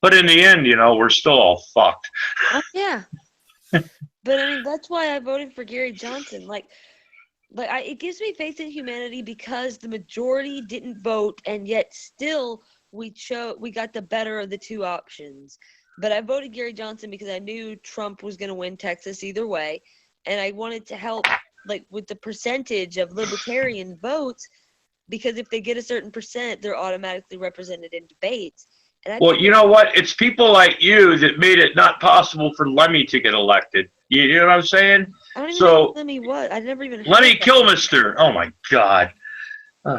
But in the end, we're still all fucked. Oh, yeah. But I mean, that's why I voted for Gary Johnson. It gives me faith in humanity because the majority didn't vote, and yet still we got the better of the two options. But I voted Gary Johnson because I knew Trump was going to win Texas either way, and I wanted to help with the percentage of libertarian votes, because if they get a certain percent, they're automatically represented in debates. Well, you know what? It's people like you that made it not possible for Lemmy to get elected. You know what I'm saying? I don't even know Lemmy what. I never even heard Lemmy of Kilmister. Oh my God.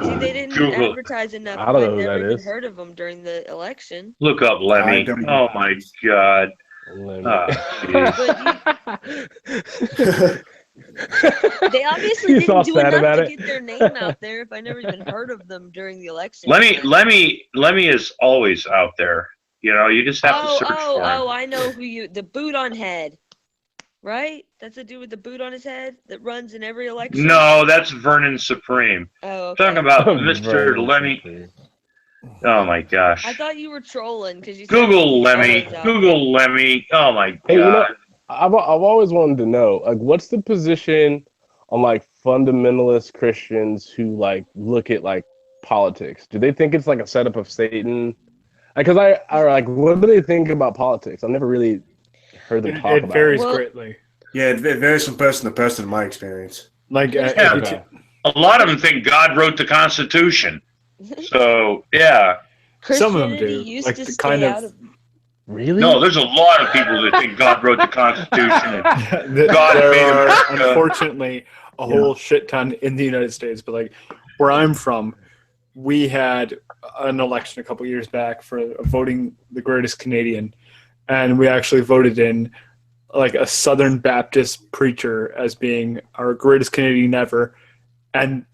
See, they didn't advertise enough. I don't know who never that even is. heard of him during the election. Look up Lemmy. Oh my God. They obviously didn't do enough to get their name out there if I never even heard of them during the election. Lemmy is always out there. You just have to search for him. I know who the boot on head. Right? That's the dude with the boot on his head that runs in every election? No, that's Vernon Supreme. Oh, okay. Talking about Mr. Lemmy. Oh my gosh. I thought you were trolling because you said Google Lemmy. Google Lemmy. Oh my God. Hey, I've always wanted to know, what's the position on fundamentalist Christians who look at politics? Do they think it's a setup of Satan? Because what do they think about politics? I've never really heard them talk It about varies it. Well- greatly. Yeah, it varies from person to person, in my experience. Like, Yeah. Okay. A lot of them think God wrote the Constitution. So yeah, Some of them Christianity do. used Like to the stay kind out of of. Really? no, there's a lot of people that think God wrote the Constitution. And there God made are America. unfortunately a whole shit ton in the United States, but like where I'm from, we had an election a couple years back for voting the greatest Canadian, and we actually voted in like a Southern Baptist preacher as being our greatest Canadian ever, and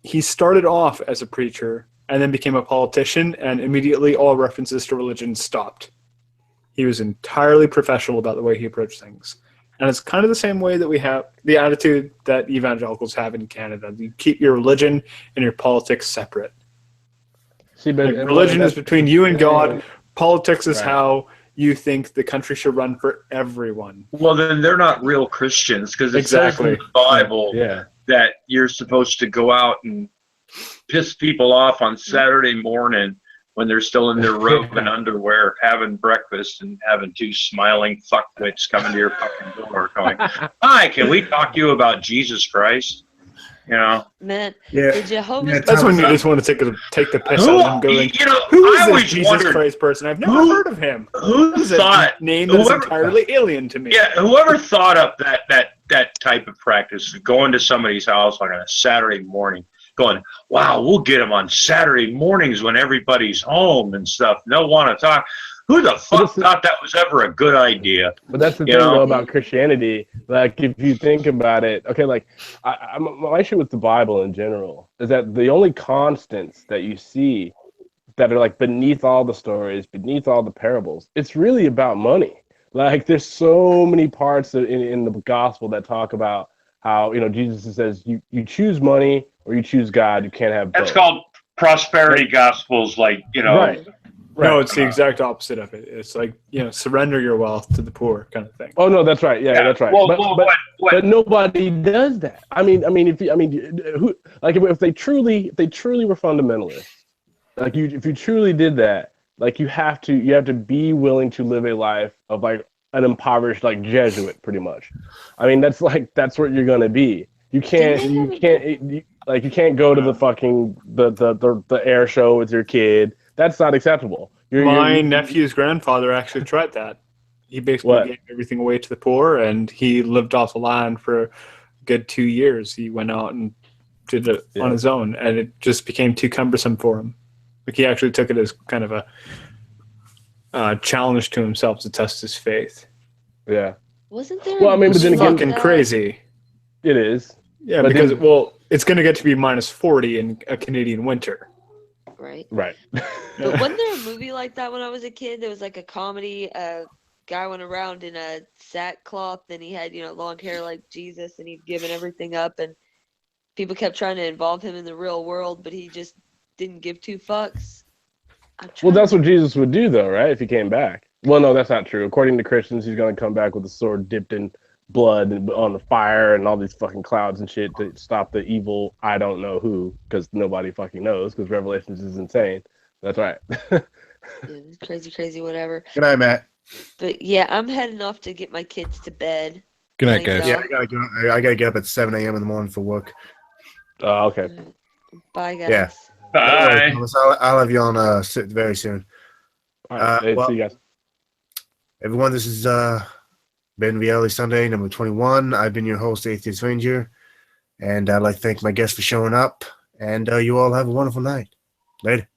he started off as a preacher and then became a politician, and immediately all references to religion stopped. He was entirely professional about the way he approached things. And it's kind of the same way that we have the attitude that evangelicals have in Canada. You keep your religion and your politics separate. See, but Like, religion is between you and God. Politics is Right. how you think the country should run for everyone. Well, then they're not real Christians because it Exactly. says in the Bible Yeah. that you're supposed to go out and piss people off on Saturday morning when they're still in their robe and underwear, having breakfast and having two smiling fuckwits coming to your fucking door going, "Hi, can we talk to you about Jesus Christ?" You know? Man, Yeah. the Jehovah's Yeah, That's when you Thomas, just want to take the piss out of them, going, you know, "Who I is this always Jesus wondered Christ person? I've never who- heard of him. who That is a thought name that is whoever- entirely alien to me." Yeah, whoever thought up that type of practice, going to somebody's house on a Saturday morning, going, "Wow, we'll get them on Saturday mornings when everybody's home and stuff. And they'll want to talk." Who the fuck thought that was ever a good idea? But that's the You thing, know? though, about Christianity. Like, if you think about it, okay, like, my issue with the Bible in general is that the only constants that you see that are, like, beneath all the stories, beneath all the parables, it's really about money. Like, there's so many parts in the gospel that talk about how, Jesus says, you choose money or you choose God. You can't have both. That's called prosperity gospels, like, Right. No, it's the exact opposite of it. It's like, surrender your wealth to the poor kind of thing. Oh no, that's right. Yeah, that's right. Well, but nobody does that. Who, like, if they truly were fundamentalists, like, if you truly did that, like, you have to be willing to live a life of, like, an impoverished, like, Jesuit, pretty much. I mean, that's what you're gonna be. You can't go to the fucking the air show with your kid. That's not acceptable. My nephew's grandfather actually tried that. He basically gave everything away to the poor, and he lived off the land for a good 2 years. He went out and did it on his own, and it just became too cumbersome for him. Like, he actually took it as kind of a challenge to himself to test his faith. Yeah. Wasn't there? Well, I mean, but then again, fucking crazy. It is. Yeah, But because then- it's going to get to be minus 40 in a Canadian winter. Right. Right. But wasn't there a movie like that when I was a kid? There was like a comedy. Guy went around in a sackcloth, and he had long hair like Jesus, and he'd given everything up, and people kept trying to involve him in the real world, but he just didn't give two fucks. Well, that's what Jesus would do, though, right? If he came back. Well, no, that's not true. According to Christians, he's going to come back with a sword dipped in blood and on the fire and all these fucking clouds and shit to stop the evil I don't know who, because nobody fucking knows, because Revelations is insane. That's right. Yeah, crazy, whatever. Good night, Matt. But yeah, I'm heading off to get my kids to bed. Good night, Thank guys. y'all. Yeah, I gotta get up at 7 a.m. in the morning for work. Okay. Bye, guys. Yeah. Bye. Thomas, I'll have you on very soon. All right. Hey, see you guys. Everyone, this has been Reality Sunday number 21. I've been your host, Atheist Ranger, and I'd like to thank my guests for showing up. And you all have a wonderful night. Later.